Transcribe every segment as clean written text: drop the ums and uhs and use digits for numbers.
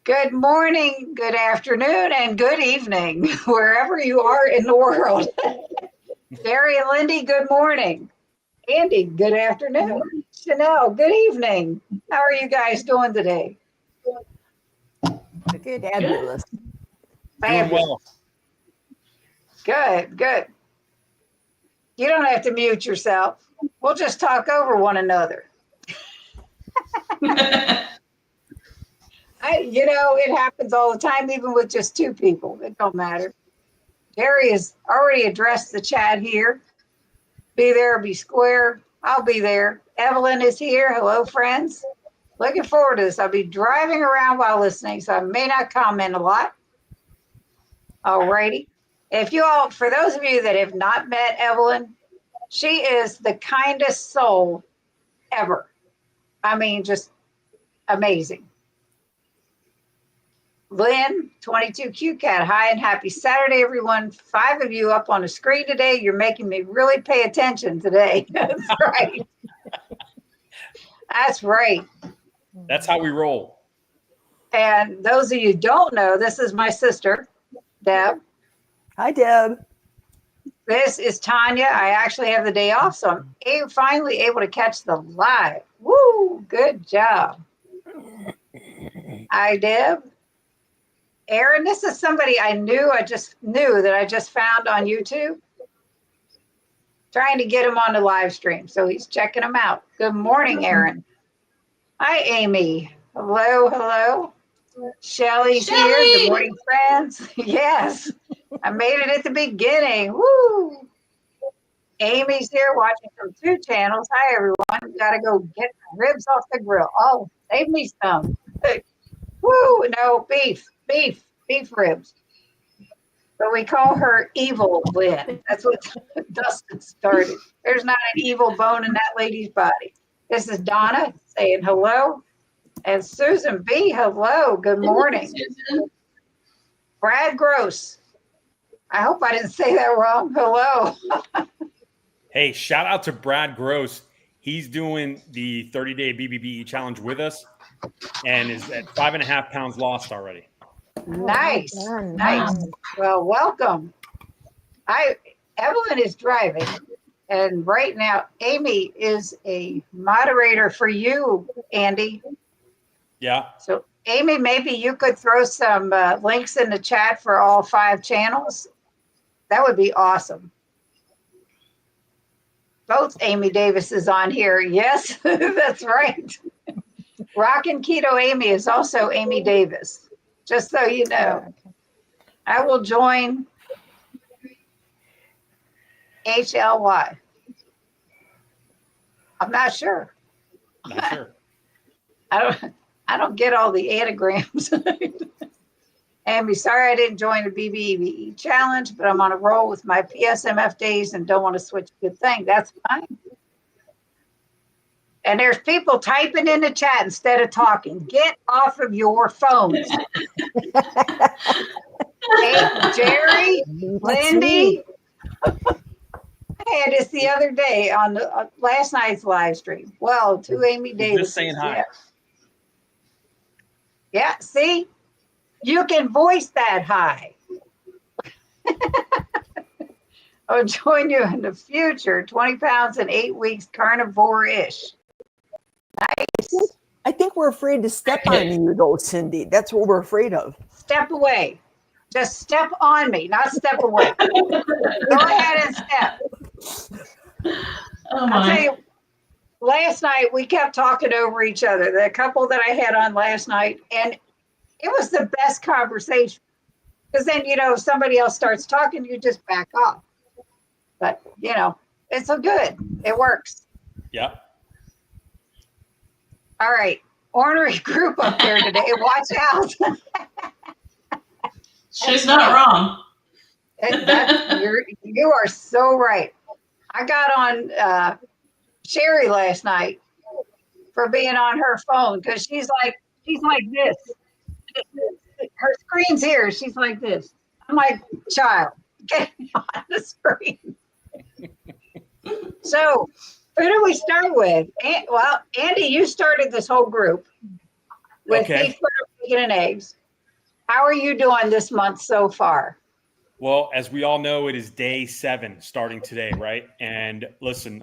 Good morning, good afternoon, and good evening, wherever you are in the world. Jerry and Lindy, good morning. Andy, good afternoon. Chanel, good evening. How are you guys doing today? Good, fabulous. Doing well. Good, good. You don't have to mute yourself. We'll just talk over one another. It happens all the time, even with just two people. It don't matter. Jerry has already addressed the chat here. Be there, be square. I'll be there. Evelyn is here. Hello, friends. Looking forward to this. I'll be driving around while listening, so I may not comment a lot. All righty. For those of you that have not met Evelyn, she is the kindest soul ever. I mean, just amazing. Lynn, 22 Cute Cat. Hi and happy Saturday, everyone. 5 of you up on the screen today. You're making me really pay attention today. That's right. That's right. That's how we roll. And those of you who don't know, this is my sister, Deb. Hi, Deb. This is Tanya. I actually have the day off, so I'm finally able to catch the live. Woo! Good job. Hi, Deb. Aaron, this is somebody I just found on YouTube. Trying to get him on the live stream, so he's checking him out. Good morning, Aaron. Hi, Amy. Hello, hello. Shelly's here. Good morning, friends. Yes, I made it at the beginning. Woo! Amy's here watching from 2 channels. Hi, everyone. Got to go get ribs off the grill. Oh, save me some. Woo! No, beef ribs. But we call her Evil Lynn. That's what Dustin started. There's not an evil bone in that lady's body. This is Donna saying hello. And Susan B, hello. Good morning. Brad Gross. I hope I didn't say that wrong. Hello. Hey, shout out to Brad Gross. He's doing the 30-day BBB challenge with us and is at 5.5 pounds lost already. Nice. Nice. Well, welcome. Evelyn is driving, and right now Amy is a moderator for you, Andy. Yeah. So Amy, maybe you could throw some links in the chat for all 5 channels. That would be awesome. Both Amy Davis is on here. Yes, that's right. Rockin' Keto Amy is also Amy Davis. Just so you know, I will join HLY. I'm not sure. Not sure. I don't get all the anagrams. Amy, sorry I didn't join the BBB challenge, but I'm on a roll with my PSMF days and don't want to switch. Good thing. That's fine. And there's people typing in the chat instead of talking. Get off of your phones. Hey, Jerry, Lindy. I had this the other day on last night's live stream. Well, to Amy Davis. Just saying hi. Yeah, see? You can voice that hi. I'll join you in the future. 20 pounds in 8 weeks, carnivore-ish. Nice. I think we're afraid to step on you, though, Cindy. That's what we're afraid of. Step away. Just step on me, not step away. Go ahead and step. I'll tell you, last night we kept talking over each other. The couple that I had on last night, and it was the best conversation. Because then, if somebody else starts talking, you just back off. But, it's so good. It works. Yep. All right. Ornery group up there today. Watch out. She's not wrong. You are so right. I got on Sherry last night for being on her phone because she's like this. Her screen's here. She's like this. I'm like, child, get on the screen. So who do we start with? Well, Andy, you started this whole group with bacon and eggs. How are you doing this month so far? Well, as we all know, it is day 7 starting today, right? And listen,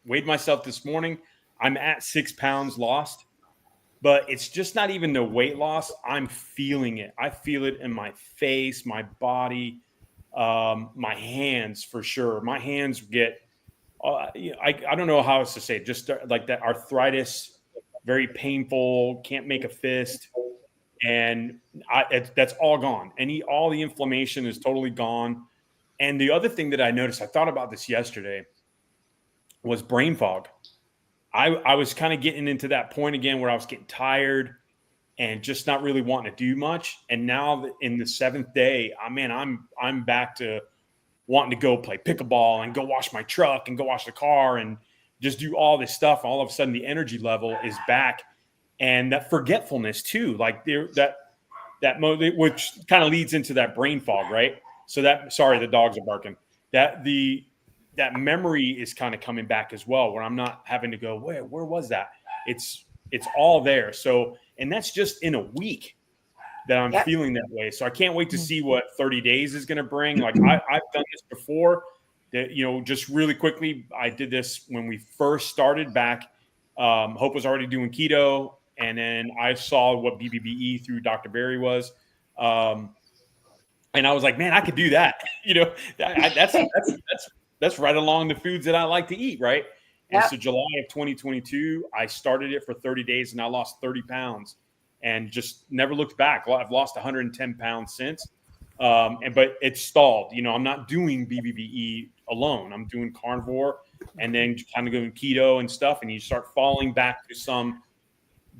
weighed myself this morning. I'm at 6 pounds lost, but it's just not even the weight loss. I'm feeling it. I feel it in my face, my body, my hands for sure. My hands get, I don't know how else to say it, just like that arthritis, very painful, can't make a fist. And that's all gone. All the inflammation is totally gone. And the other thing that I noticed, I thought about this yesterday, was brain fog. I was kind of getting into that point again where I was getting tired and just not really wanting to do much. And now in the 7th day, I'm back to wanting to go play pickleball and go wash my truck and go wash the car and just do all this stuff. All of a sudden, the energy level is back. And that forgetfulness too, like which kind of leads into that brain fog, right? So sorry, the dogs are barking. That memory is kind of coming back as well, where I'm not having to go, where was that? It's all there. So, and that's just in a week that I'm feeling that way. So I can't wait to see what 30 days is going to bring. Like I've done this before. That, just really quickly, I did this when we first started back. Hope was already doing keto. And then I saw what BBB through Dr. Berry was. And I was like, man, I could do that. That's right along the foods that I like to eat. Right. And so July of 2022, I started it for 30 days and I lost 30 pounds and just never looked back. I've lost 110 pounds since. But it's stalled. I'm not doing BBB alone. I'm doing carnivore and then kind of going keto and stuff. And you start falling back to some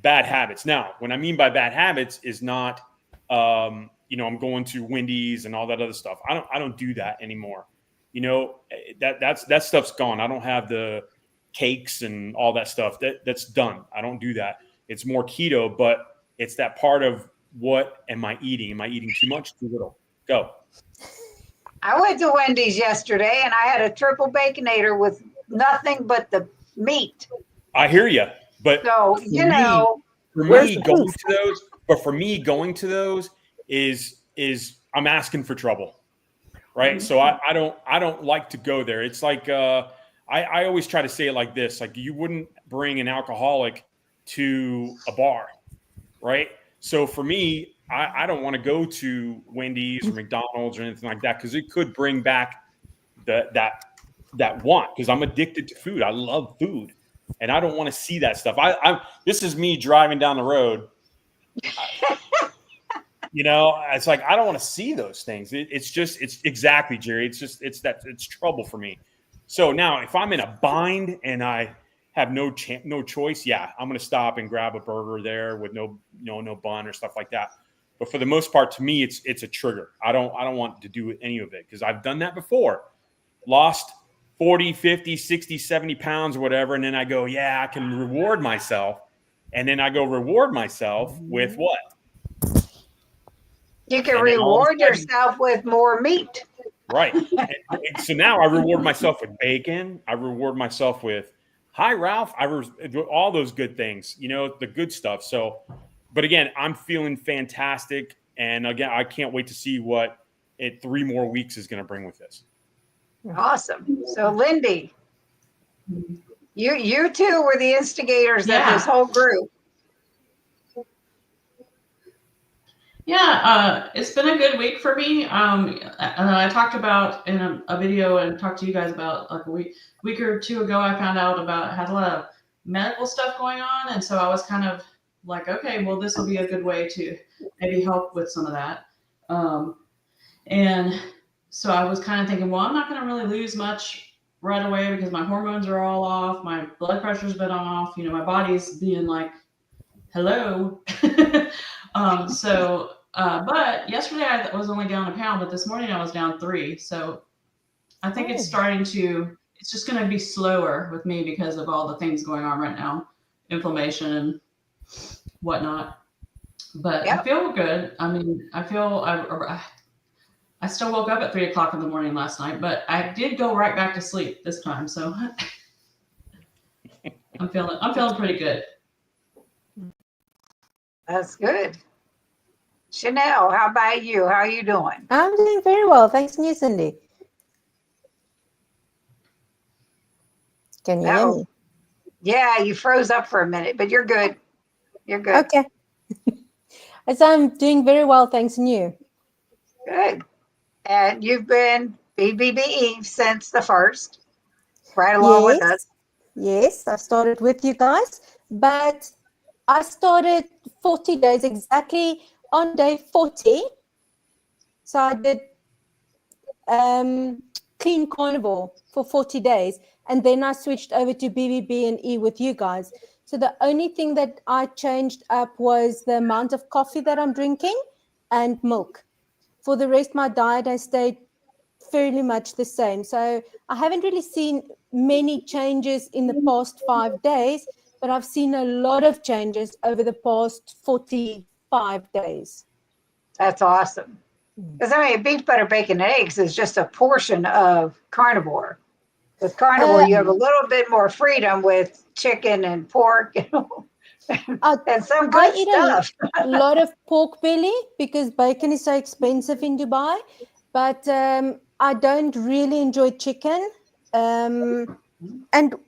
bad habits. Now, what I mean by bad habits is not, I'm going to Wendy's and all that other stuff. I don't do that anymore. That stuff's gone. I don't have the cakes and all that stuff. That's done. I don't do that. It's more keto, but it's that part of what am I eating? Am I eating too much, too little? Go. I went to Wendy's yesterday and I had a triple baconator with nothing but the meat. I hear you. But so, for me, going to those is I'm asking for trouble, right? So I don't like to go there. It's like I always try to say it like this: like you wouldn't bring an alcoholic to a bar, right? So for me, I don't want to go to Wendy's or McDonald's or anything like that because it could bring back that want, because I'm addicted to food. I love food. And I don't want to see that stuff. This is me driving down the road. It's like, I don't want to see those things. It's exactly, Jerry. It's trouble for me. So now if I'm in a bind and I have no choice, I'm going to stop and grab a burger there with no bun or stuff like that. But for the most part, to me, it's a trigger. I don't want to do any of it because I've done that before. Lost 40, 50, 60, 70 pounds or whatever. And then I go, I can reward myself. And then I go reward myself with what? You can reward yourself with more meat. Right. And so now I reward myself with bacon. I reward myself with, hi, Ralph. All those good things, the good stuff. So, but again, I'm feeling fantastic. And again, I can't wait to see what 3 more weeks is going to bring with this. Awesome. So, Lindy, you two were the instigators of this whole group. Yeah, it's been a good week for me. I talked about in a video and talked to you guys about like a week or two ago. I found out had a lot of medical stuff going on, and so I was kind of like, okay, well, this will be a good way to maybe help with some of that. And so I was kind of thinking, well, I'm not going to really lose much right away because my hormones are all off. My blood pressure's been off. My body's being like, hello. But yesterday I was only down 1 pound, but this morning I was down 3. So I think it's just going to be slower with me because of all the things going on right now, inflammation and whatnot. But I feel good. I mean, I still woke up at 3 o'clock in the morning last night, but I did go right back to sleep this time. So I'm feeling pretty good. That's good. Chanel, how about you? How are you doing? I'm doing very well. Thanks, and you, Cindy. Can you hear No. me? Yeah, you froze up for a minute, but you're good. You're good. Okay. So I'm doing very well. Thanks, and you. Good. And you've been BBBE since the first, right along with us. Yes, I started with you guys, but I started 40 days exactly on day 40. So I did clean carnivore for 40 days, and then I switched over to BBB and E with you guys. So the only thing that I changed up was the amount of coffee that I'm drinking and milk. For the rest, my diet has stayed fairly much the same. So I haven't really seen many changes in the past 5 days, but I've seen a lot of changes over the past 45 days. That's awesome. Because I mean, beef, butter, bacon, and eggs is just a portion of carnivore. With carnivore, you have a little bit more freedom with chicken and pork, and some good I eat stuff. a lot of pork belly because bacon is so expensive in Dubai, but I don't really enjoy chicken. And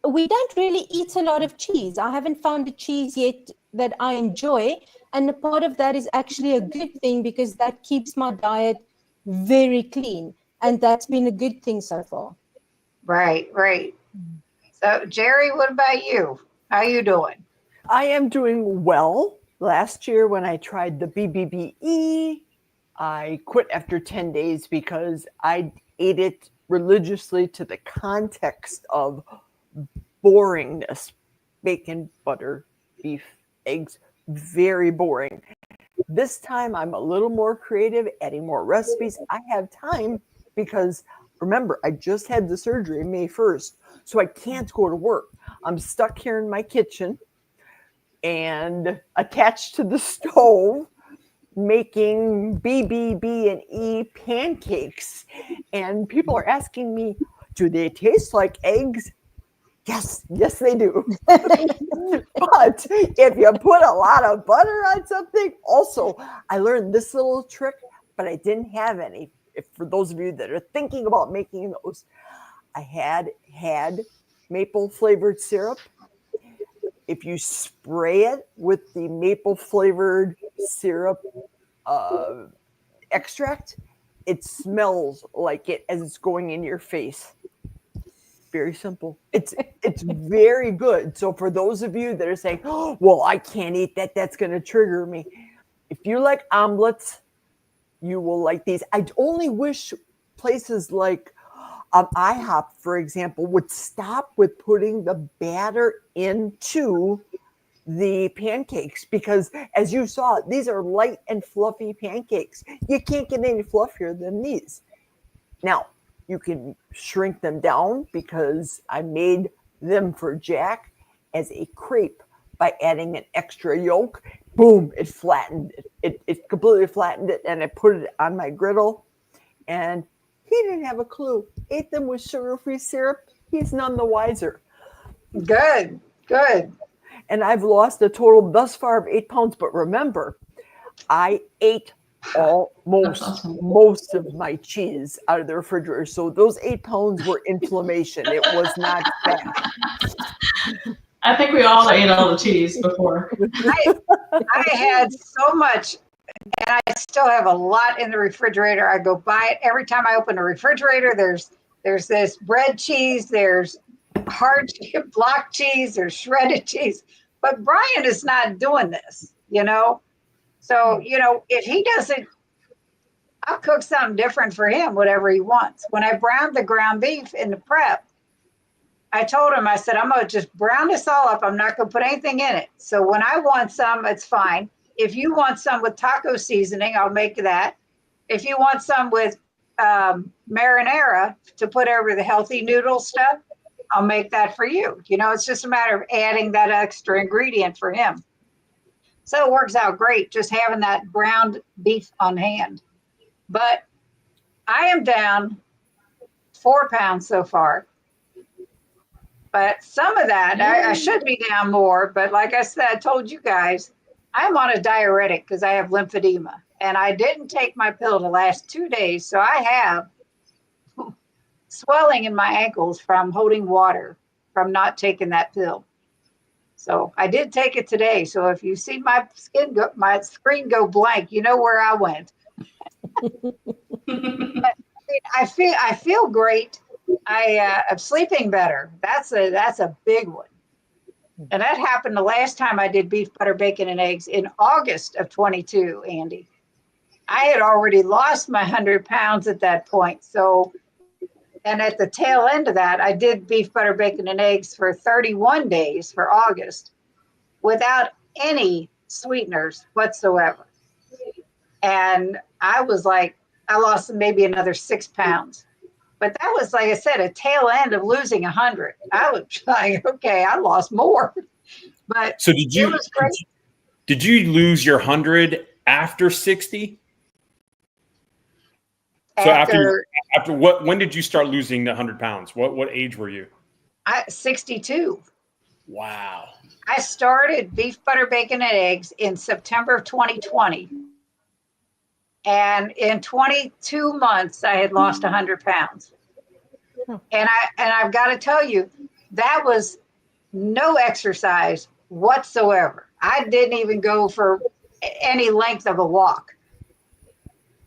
we don't really eat a lot of cheese. I haven't found a cheese yet that I enjoy. And a part of that is actually a good thing because that keeps my diet very clean. And that's been a good thing so far. Right, right. So, Jerry, what about you? How you doing? I am doing well. Last year when I tried the BBBE, I quit after 10 days because I ate it religiously to the context of boringness. Bacon, butter, beef, eggs, very boring. This time I'm a little more creative, adding more recipes. I have time because remember, I just had the surgery May 1st, so I can't go to work. I'm stuck here in my kitchen and attached to the stove making BBB and E pancakes. And people are asking me, do they taste like eggs? Yes, they do. But if you put a lot of butter on something, also, I learned this little trick, but I didn't have any. If for those of you that are thinking about making those, I had maple flavored syrup. If you spray it with the maple flavored syrup extract, it smells like it as it's going in your face. Very simple. It's very good. So for those of you that are saying, oh, well, I can't eat that, that's going to trigger me. If you like omelets, you will like these. I only wish places like IHOP, for example, would stop with putting the batter into the pancakes because, as you saw, these are light and fluffy pancakes. You can't get any fluffier than these. Now, you can shrink them down because I made them for Jack as a crepe by adding an extra yolk. Boom, it flattened it. It completely flattened it, and I put it on my griddle. And he didn't have a clue. Ate them with sugar-free syrup. He's none the wiser. Good, good. And I've lost a total thus far of 8 pounds. But remember, I ate most of my cheese out of the refrigerator. So those 8 pounds were inflammation. It was not fat. I think we all ate all the cheese before. I had so much, and I still have a lot in the refrigerator. I go buy it every time I open a refrigerator. There's this bread cheese, there's hard block cheese, there's shredded cheese. But Brian is not doing this, you know? So, you know, if he doesn't, I'll cook something different for him, whatever he wants. When I browned the ground beef in the prep, I told him, I said, I'm going to just brown this all up. I'm not going to put anything in it. So when I want some, it's fine. If you want some with taco seasoning, I'll make that. If you want some with marinara to put over the healthy noodle stuff, I'll make that for you. You know, it's just a matter of adding that extra ingredient for him. So it works out great just having that ground beef on hand. But I am down 4 pounds so far. But some of that, I should be down more. But like I said, I told you guys, I'm on a diuretic because I have lymphedema, and I didn't take my pill the last 2 days. So I have swelling in my ankles from holding water, from not taking that pill. So I did take it today. So if you see my screen go blank, you know where I went. But I feel great. I'm sleeping better. That's a big one. And that happened the last time I did beef, butter, bacon, and eggs in August of 22, Andy. I had already lost my 100 pounds at that point. So, and at the tail end of that, I did beef, butter, bacon, and eggs for 31 days for August without any sweeteners whatsoever. And I was like, I lost maybe another 6 pounds. But that was, like I said, a tail end of losing 100. I was like, okay, I lost more. But so it was great. Did you lose your 100 after 60? So after what? When did you start losing the 100 pounds? What age were you? 62. Wow. I started beef, butter, bacon, and eggs in September of 2020. And in 22 months, I had lost 100 pounds. And I've got to tell you, that was no exercise whatsoever. I didn't even go for any length of a walk.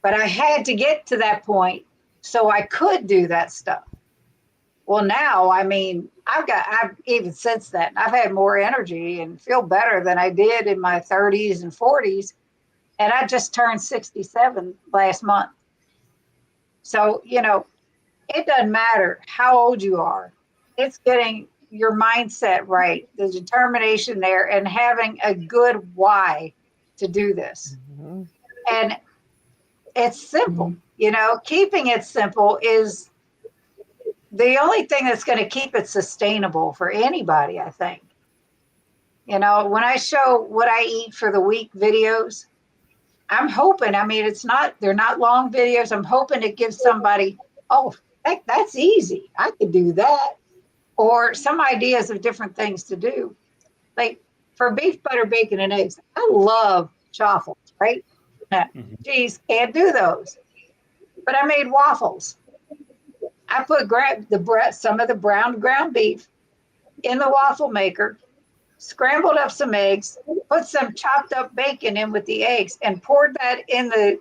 But I had to get to that point so I could do that stuff. Well, now, I mean, I've even since then, I've had more energy and feel better than I did in my 30s and 40s. And I just turned 67 last month. So, you know, it doesn't matter how old you are. It's getting your mindset right, the determination there, and having a good why to do this. Mm-hmm. And it's simple, you know, keeping it simple is the only thing that's going to keep it sustainable for anybody, I think. You know, when I show what I eat for the week videos, I'm hoping, I mean, they're not long videos. I'm hoping it gives somebody, oh, that's easy. I could do that. Or some ideas of different things to do. Like for beef, butter, bacon, and eggs, I love chaffles, right? Geez, can't do those. But I made waffles. I put some of the brown ground beef in the waffle maker, scrambled up some eggs, put some chopped up bacon in with the eggs, and poured that in the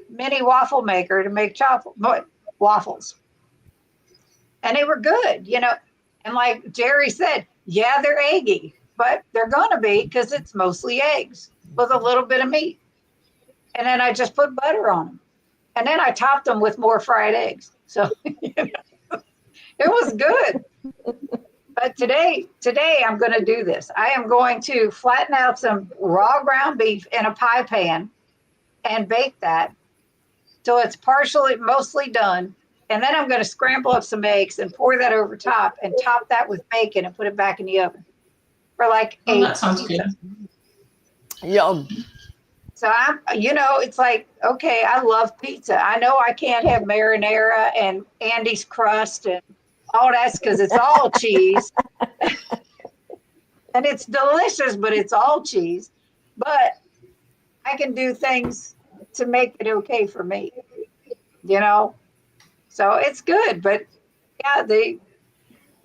mini waffle maker to make waffles. And they were good, you know. And like Jerry said, yeah, they're eggy, but they're going to be because it's mostly eggs with a little bit of meat. And then I just put butter on them. And then I topped them with more fried eggs. So you know, it was good. But today I'm going to do this. I am going to flatten out some raw ground beef in a pie pan and bake that till it's mostly done. And then I'm going to scramble up some eggs and pour that over top and top that with bacon and put it back in the oven for like 8 that sounds good. Yum. So it's like, okay, I love pizza. I know I can't have marinara and Andy's crust and all that's because it's all cheese. And it's delicious, but it's all cheese. But I can do things to make it okay for me, you know? So it's good. But yeah,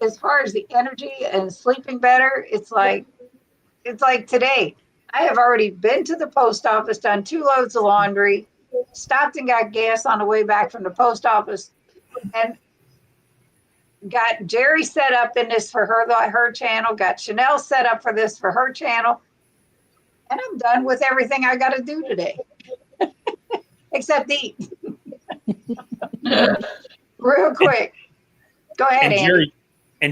as far as the energy and sleeping better, it's like today. I have already been to the post office, done 2 loads of laundry, stopped and got gas on the way back from the post office, and got Jerry set up in this for her channel, got Chanel set up for this for her channel, and I'm done with everything I got to do today, except eat. Real quick. Go ahead, Andy.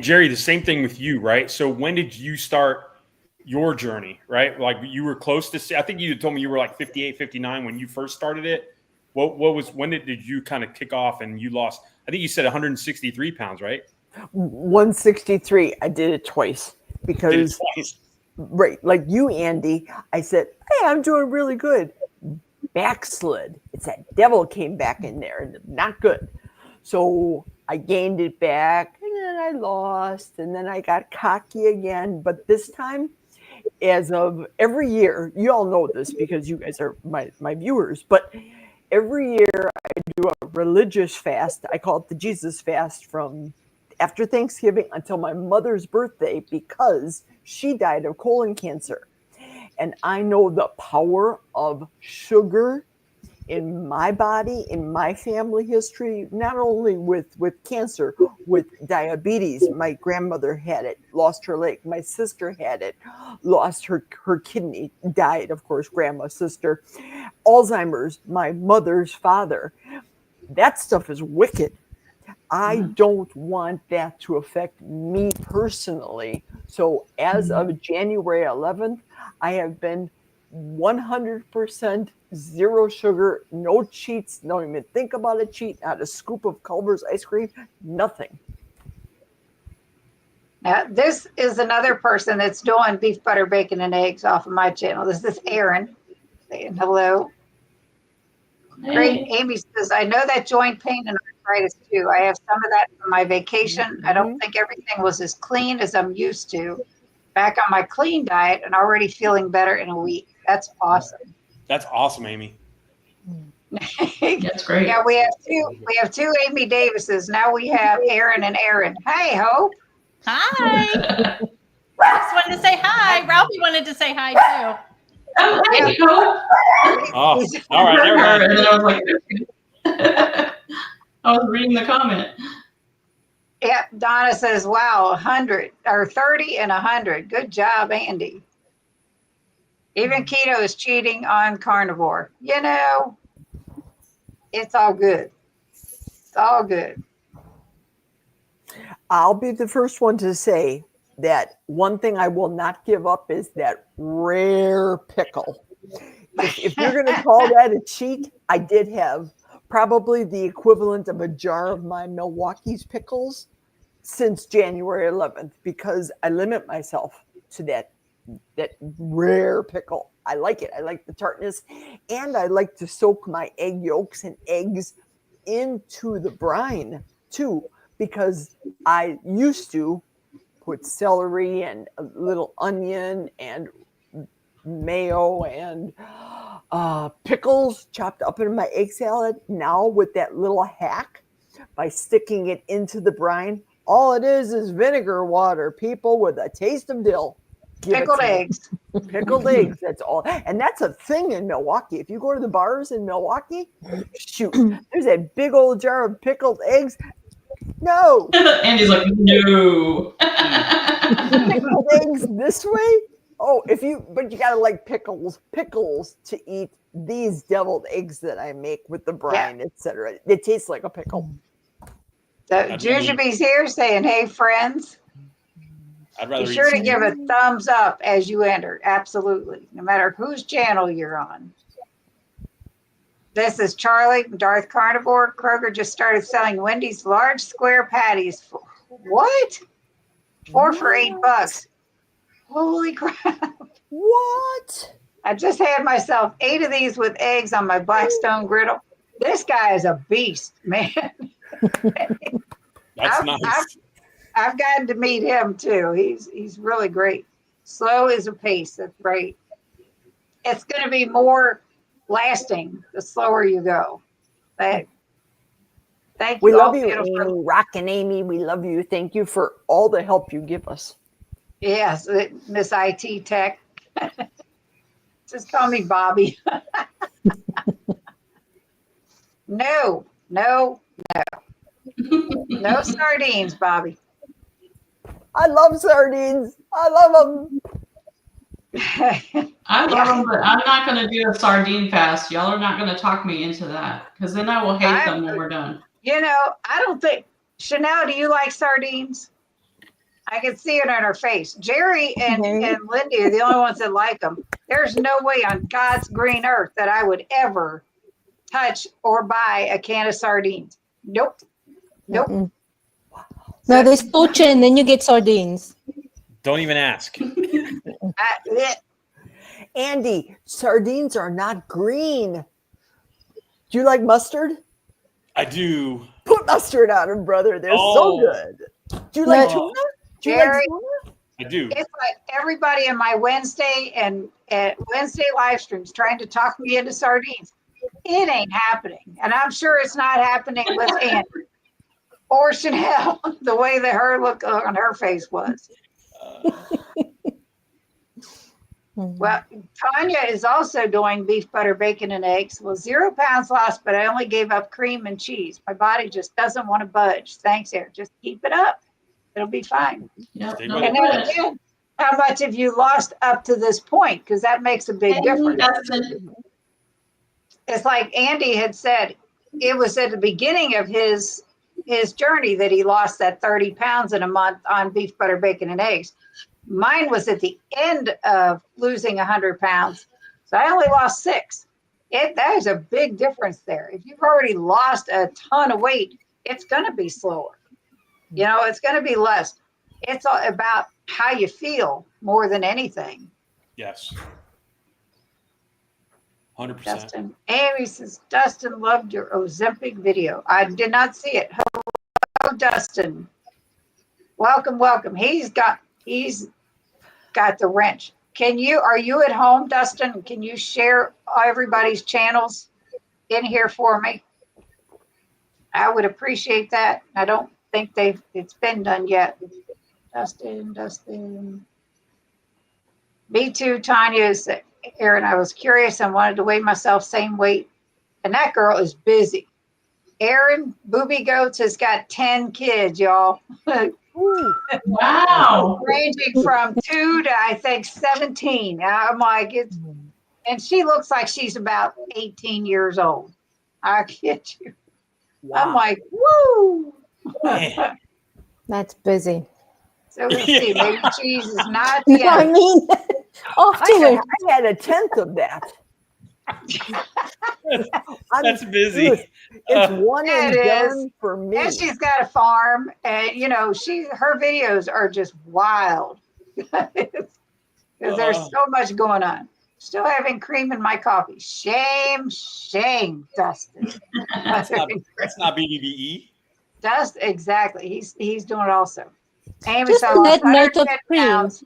Jerry, the same thing with you, right? So when did you start your journey, right? Like you were close to, I think you told me you were like 58, 59 when you first started it. When did you kind of kick off and you lost, I think you said 163 pounds, right? 163. I did it twice because, right, like you, Andy, I said, hey, I'm doing really good. Backslid. It's that devil came back in there and not good. So I gained it back and then I lost and then I got cocky again. But this time as of every year, you all know this because you guys are my viewers, but every year I do a religious fast. I call it the Jesus fast from after Thanksgiving until my mother's birthday because she died of colon cancer. And I know the power of sugar in my body, in my family history, not only with cancer, with diabetes. My grandmother had it, lost her leg. My sister had it, lost her kidney, died, of course, grandma's sister. Alzheimer's, my mother's father. That stuff is wicked. I don't want that to affect me personally. So as of January 11th, I have been 100% zero sugar, no cheats, don't even think about a cheat, not a scoop of Culver's ice cream, nothing. Now, this is another person that's doing beef, butter, bacon, and eggs off of my channel. This is Aaron saying hello. Great. Amy says, I know that joint pain and arthritis too. I have some of that from my vacation. I don't think everything was as clean as I'm used to. Back on my clean diet and already feeling better in a week. That's awesome. That's awesome, Amy. That's great. Yeah, we have two Amy Davises. Now we have Aaron and Aaron. Hey, Hope. Hi. Just wanted to say hi. Ralphie wanted to say hi too. Oh, hey, Hope. Oh, all right. Never mind. And then I was like, I was reading the comment. Yeah, Donna says, wow, 100 or 30 and 100. Good job, Andy. Even keto is cheating on carnivore. You know, it's all good. It's all good. I'll be the first one to say that one thing I will not give up is that rare pickle. If you're going to call that a cheat, I did have probably the equivalent of a jar of my Milwaukee's pickles since January 11th because I limit myself to that rare pickle. I like it. I like the tartness, and I like to soak my egg yolks and eggs into the brine too, because I used to put celery and a little onion and mayo and pickles chopped up in my egg salad. Now with that little hack, by sticking it into the brine, all it is vinegar water, people, with a taste of dill. Pickled eggs. Pickled eggs, that's all. And that's a thing in Milwaukee. If you go to the bars in Milwaukee, shoot, there's a big old jar of pickled eggs. No. Andy's like, no. Pickled eggs this way? Oh, but you gotta like pickles to eat these deviled eggs that I make with the brine, etc. It tastes like a pickle. So Jujubee's here saying, hey, friends. I'd rather be sure to give a thumbs up as you enter. Absolutely. No matter whose channel you're on. This is Charlie, Darth Carnivore. Kroger just started selling Wendy's large square patties. For, what? 4 for $8. Holy crap. What? I just had myself 8 of these with eggs on my Blackstone griddle. This guy is a beast, man. That's nice. I've gotten to meet him too. He's really great. Slow is a pace. That's right. It's going to be more lasting the slower you go. Thank you. We love you, Amy. Rockin' Amy. We love you. Thank you for all the help you give us. Yes, Miss IT Tech. Just call me Bobby. No. No sardines, Bobby. I love sardines. I love them. I love them, but I'm not going to do a sardine fast. Y'all are not going to talk me into that because then I will hate them when we're done. You know, I don't think, Chanel, do you like sardines? I can see it on her face. Jerry and Lindy are the only ones that like them. There's no way on God's green earth that I would ever touch or buy a can of sardines. Nope. Mm-mm. No, there's poach and then you get sardines. Don't even ask. Andy, sardines are not green. Do you like mustard? I do. Put mustard on them, brother. They're so good. Do you like tuna? Do you like tuna? I do. It's like everybody in my Wednesday and Wednesday live streams trying to talk me into sardines. It ain't happening. And I'm sure it's not happening with Andy or Chanel, the way that her look on her face was. Well, Tanya is also doing beef, butter, bacon, and eggs. Well, 0 pounds lost, but I only gave up cream and cheese. My body just doesn't want to budge. Thanks, Eric. Just keep it up. It'll be fine. Yep. Stay No, with And it. then again, how much have you lost up to this point? Because that makes a big difference. It's like Andy had said, it was at the beginning of his journey that he lost that 30 pounds in a month on beef, butter, bacon, and eggs. Mine was at the end of losing 100 pounds. So I only lost 6. That is a big difference there. If you've already lost a ton of weight, it's going to be slower. You know, it's going to be less. It's all about how you feel more than anything. Yes. 100%. Dustin, Amy says, Dustin loved your Ozempic video. I did not see it. Hello, Dustin. Welcome, welcome. He's got the wrench. Are you at home, Dustin? Can you share everybody's channels in here for me? I would appreciate that. I don't think it's been done yet. Dustin. Me too, Tanya. Aaron, I was curious and wanted to weigh myself same weight. And that girl is busy. Aaron, Booby Goats, has got 10 kids, y'all. Wow. Ranging from 2 to, I think, 17. I'm like, and she looks like she's about 18 years old. I kid you. Wow. I'm like, woo. That's busy. So we'll see. Maybe cheese is not No, the I end. mean, afterwards. I had a tenth of that. That's busy. It's one Yeah, and it done is. for me. And she's got a farm, and her videos are just wild because there's so much going on. Still having cream in my coffee. Shame, Dustin. That's not BBBE. Dust, exactly. He's doing it also. Amy, Just so I on lost that note of 110 cream, pounds.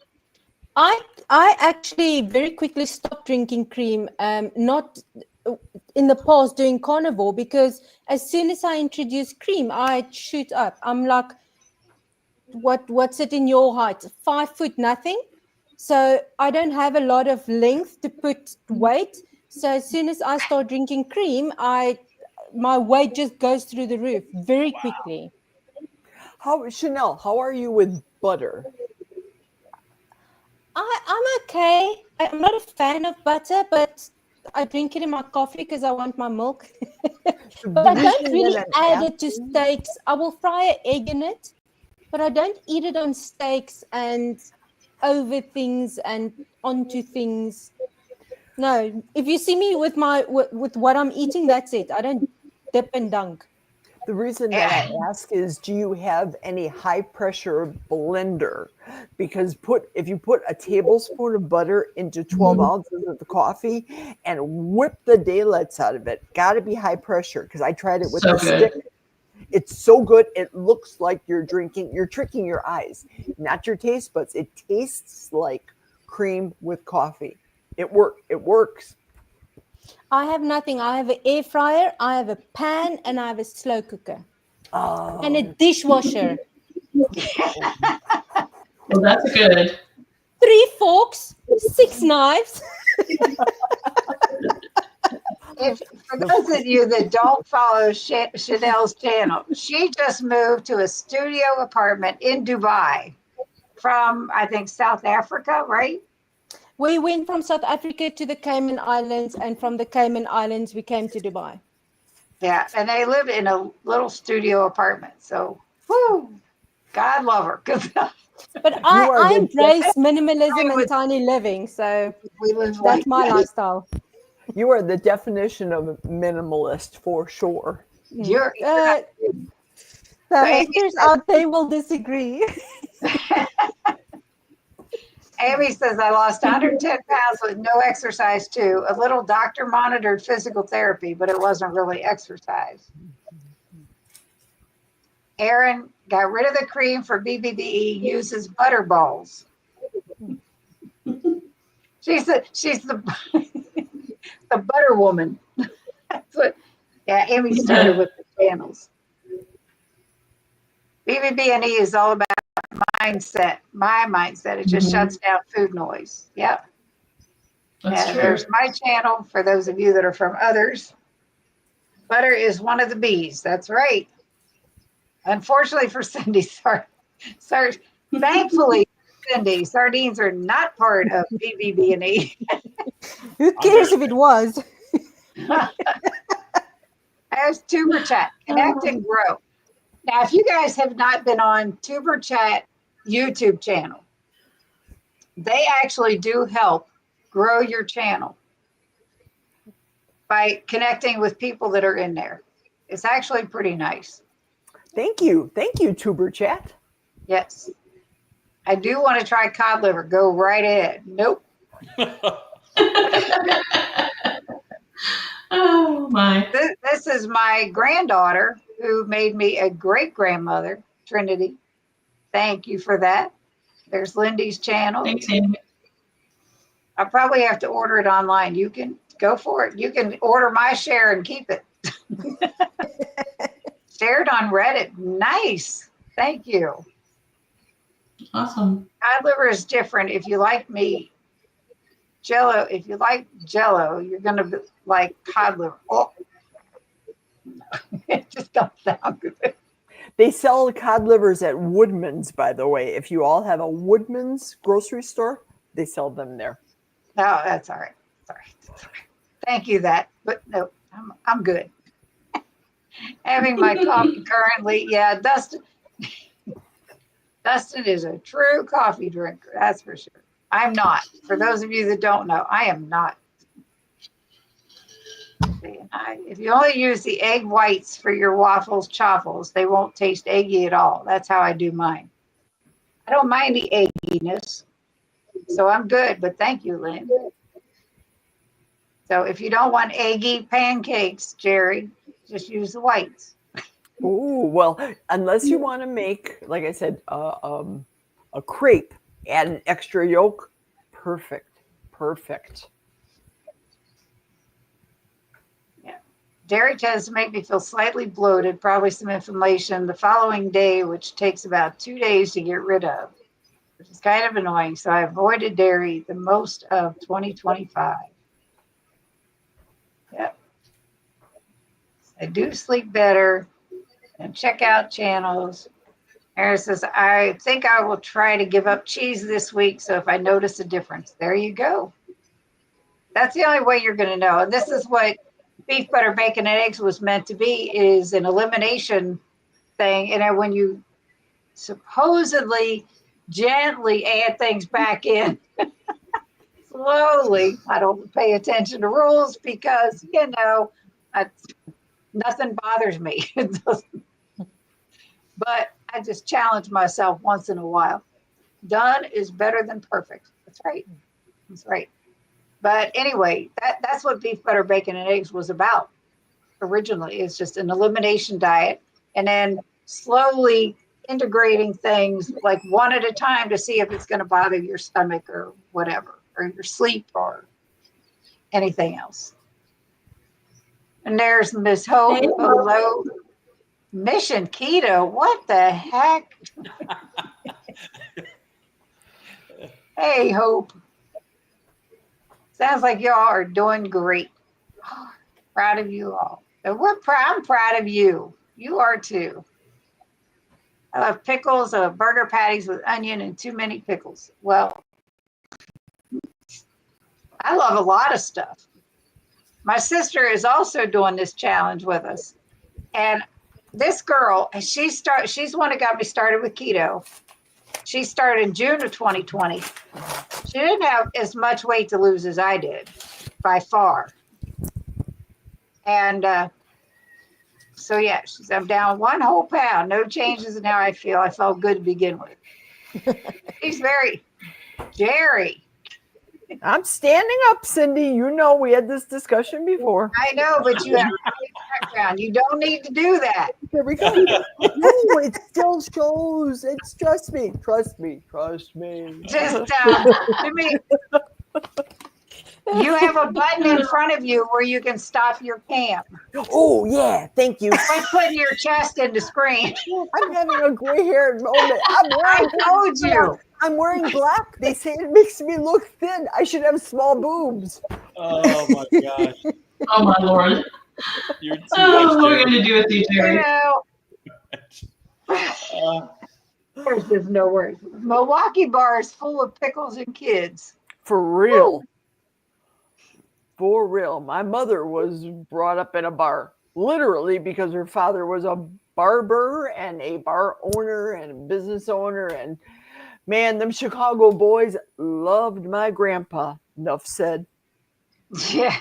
I actually very quickly stopped drinking cream, not in the past doing carnivore, because as soon as I introduce cream, I shoot up. I'm like, what's it in your height? 5 foot nothing. So I don't have a lot of length to put weight. So as soon as I start drinking cream, my weight just goes through the roof very quickly. Chanel, how are you with butter? I'm okay. I'm not a fan of butter, but I drink it in my coffee because I want my milk. But I don't really add it to steaks. I will fry an egg in it, but I don't eat it on steaks and over things and onto things. No, if you see me with what I'm eating, that's it. I don't dip and dunk. The reason that I ask is, do you have any high pressure blender? Because if you put a tablespoon of butter into 12 ounces of the coffee and whip the daylights out of it, got to be high pressure, because I tried it with the stick. It's so good. It looks like you're tricking your eyes, not your taste buds. It tastes like cream with coffee. It works. I have nothing. I have an air fryer, I have a pan, and I have a slow cooker. Oh. And a dishwasher. Well, that's good. 3 forks, 6 knives. For those of you that don't follow Chanel's channel, she just moved to a studio apartment in Dubai from, I think, South Africa, right? We went from South Africa to the Cayman Islands, and from the Cayman Islands, we came to Dubai. Yeah, and they lived in a little studio apartment. So, whoo, God love her. But I embrace minimalism and tiny living, so that's my lifestyle. You are the definition of a minimalist for sure. The haters out there will disagree. Amy says, I lost 110 pounds with no exercise too. A little doctor monitored physical therapy, but it wasn't really exercise. Aaron got rid of the cream for BBB E, uses butter balls. She's the the butter woman. That's what. Yeah, Amy started with the channels. BBB E is all about mindset. My mindset. It just shuts down food noise. Yep. That's true. There's my channel for those of you that are from others. Butter is one of the B's. That's right. Unfortunately for Cindy, thankfully, Cindy, sardines are not part of BBB E. Who cares if it was? As Tuber Chat, connect and grow. Now, if you guys have not been on Tuber Chat YouTube channel, they actually do help grow your channel by connecting with people that are in there. It's actually pretty nice. Thank you, Tuber Chat. Yes. I do want to try cod liver. Go right ahead. Nope. Oh my. This is my granddaughter who made me a great grandmother, Trinity. Thank you for that. There's Lindy's channel. Thanks, Amy. I probably have to order it online. You can go for it. You can order my share and keep it. Share it on Reddit. Nice. Thank you. Awesome. Cod liver is different. If you like meat, Jello. If you like Jello, you're gonna like cod liver. Oh, it just don't sound good. They sell cod livers at Woodman's, by the way. If you all have a Woodman's grocery store, they sell them there. No, that's all right. Sorry. Thank you that, but no, I'm good. Having my coffee currently, yeah, Dustin is a true coffee drinker, that's for sure. I'm not. For those of you that don't know, I am not. If you only use the egg whites for your waffles, chaffles, they won't taste eggy at all. That's how I do mine. I don't mind the egginess, so I'm good, but thank you, Lynn. So if you don't want eggy pancakes, Jerry, just use the whites. Oh, well, unless you want to make, like I said, a crepe, add an extra yolk. Perfect. Yeah. Dairy tends to make me feel slightly bloated, probably some inflammation the following day, which takes about 2 days to get rid of, which is kind of annoying. So I avoided dairy the most of 2025. Yep. I do sleep better and check out channels. Aaron says, I think I will try to give up cheese this week. So if I notice a difference, there you go. That's the only way you're going to know. And this is what beef, butter, bacon, and eggs was meant to be, is an elimination thing. And then when you supposedly gently add things back in, slowly, I don't pay attention to rules because, nothing bothers me. It doesn't. But I just challenge myself once in a while. Done is better than perfect. That's right. That's right. But anyway, that's what beef, butter, bacon, and eggs was about originally. It's just an elimination diet, and then slowly integrating things like one at a time to see if it's going to bother your stomach or whatever, or your sleep or anything else. And there's Miss Hope below. Mission Keto. What the heck? Hey, Hope. Sounds like y'all are doing great. Proud of you all. And I'm proud of you. You are too. I love pickles, burger patties with onion and too many pickles. Well, I love a lot of stuff. My sister is also doing this challenge with us. And this girl, she's the one that got me started with keto. She started in June of 2020. She didn't have as much weight to lose as I did, by far. And so, yeah, I'm down 1 whole pound. No changes in how I feel. I felt good to begin with. Jerry, I'm standing up, Cindy. You know we had this discussion before. I know, but you have a background. You don't need to do that. Here we go. No, it still shows. It's trust me. Just, Jimmy, you have a button in front of you where you can stop your cam. Oh yeah, thank you. Quit putting your chest into screen. I'm having a gray-haired moment. I told you. I'm wearing black. They say it makes me look thin. I should have small boobs. Oh my gosh. Oh my Lord. You're too Oh, much, what are we Jerry. going to do with you, You Jerry? know, there's just no worries. Milwaukee bar is full of pickles and kids. For real. For real. My mother was brought up in a bar, literally, because her father was a barber and a bar owner and a business owner. And man, them Chicago boys loved my grandpa. Enough said. Yeah.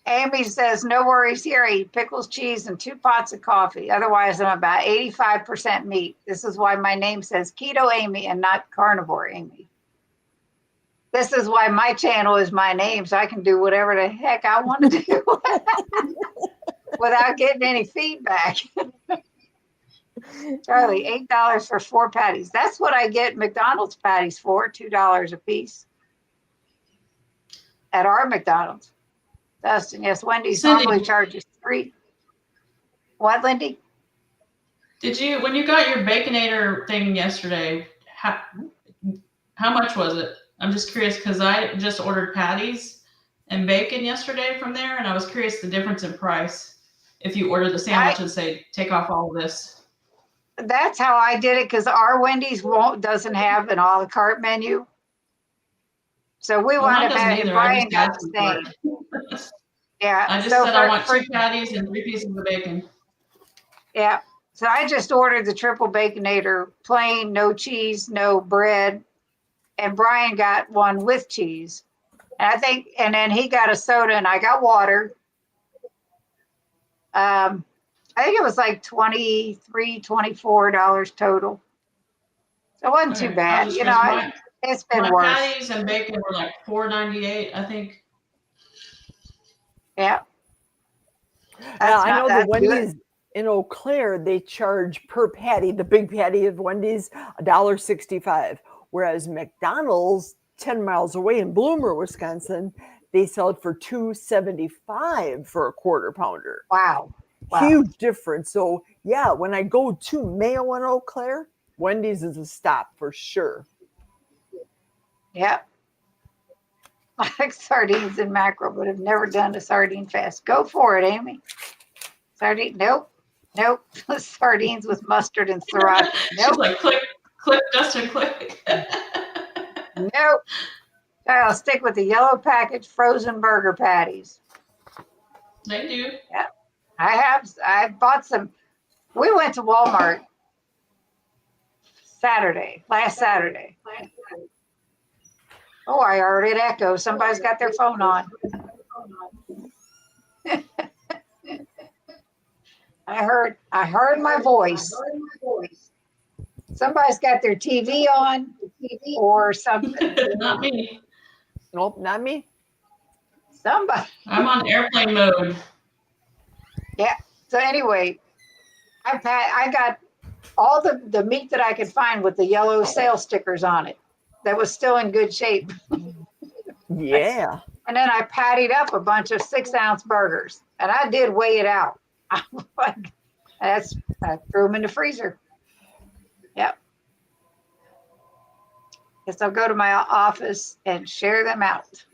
Amy says, no worries here. I eat pickles, cheese, and 2 pots of coffee. Otherwise, I'm about 85% meat. This is why my name says Keto Amy and not Carnivore Amy. This is why my channel is my name, so I can do whatever the heck I want to do without getting any feedback. Charlie, $8 for 4 patties. That's what I get McDonald's patties for, $2 a piece at our McDonald's. Dustin, yes, Wendy's Cindy. normally charges $3. What, Lindy? Did you, when you got your Baconator thing yesterday, how much was it? I'm just curious because I just ordered patties and bacon yesterday from there, and I was curious the difference in price if you order the sandwich and say, take off all of this. That's how I did it because our Wendy's doesn't have an a la carte menu. So we Well, wound mine up doesn't having either. Brian I got just the asked same. for it. Yeah. I just so said I want 2 patties and 3 pieces of bacon. Yeah. So I just ordered the triple baconator, plain, no cheese, no bread. And Brian got one with cheese. And then he got a soda and I got water. I think it was like $23, $24 total. So it wasn't too bad. You know, it's been my worse. patties and bacon were like $4.98, I think. Yeah. Now, I know the that's Wendy's good. in Eau Claire, they charge per patty, the big patty of Wendy's, $1.65. Whereas McDonald's, 10 miles away in Bloomer, Wisconsin, they sell it for $2.75 for a quarter pounder. Wow. Huge difference. So yeah, when I go to Mayo and Eau Claire, Wendy's is a stop for sure. Yeah. I like sardines and mackerel, but have never done a sardine fast. Go for it, Amy. Sardine, nope. Sardines with mustard and sriracha. Nope. She's like, click, Dustin, click. Nope. I'll stick with the yellow package frozen burger patties. They do. Yeah. I bought some. We went to Walmart last Saturday. Oh, I heard it echo. Somebody's got their phone on. I heard my voice. Somebody's got their TV on or something. Not me. Nope, not me. Somebody. I'm on airplane mode. Yeah. So anyway, I got all the meat that I could find with the yellow sale stickers on it that was still in good shape. Yeah. And then I patted up a bunch of 6-ounce burgers, and I did weigh it out. I threw them in the freezer. Yep. Guess I'll go to my office and share them out.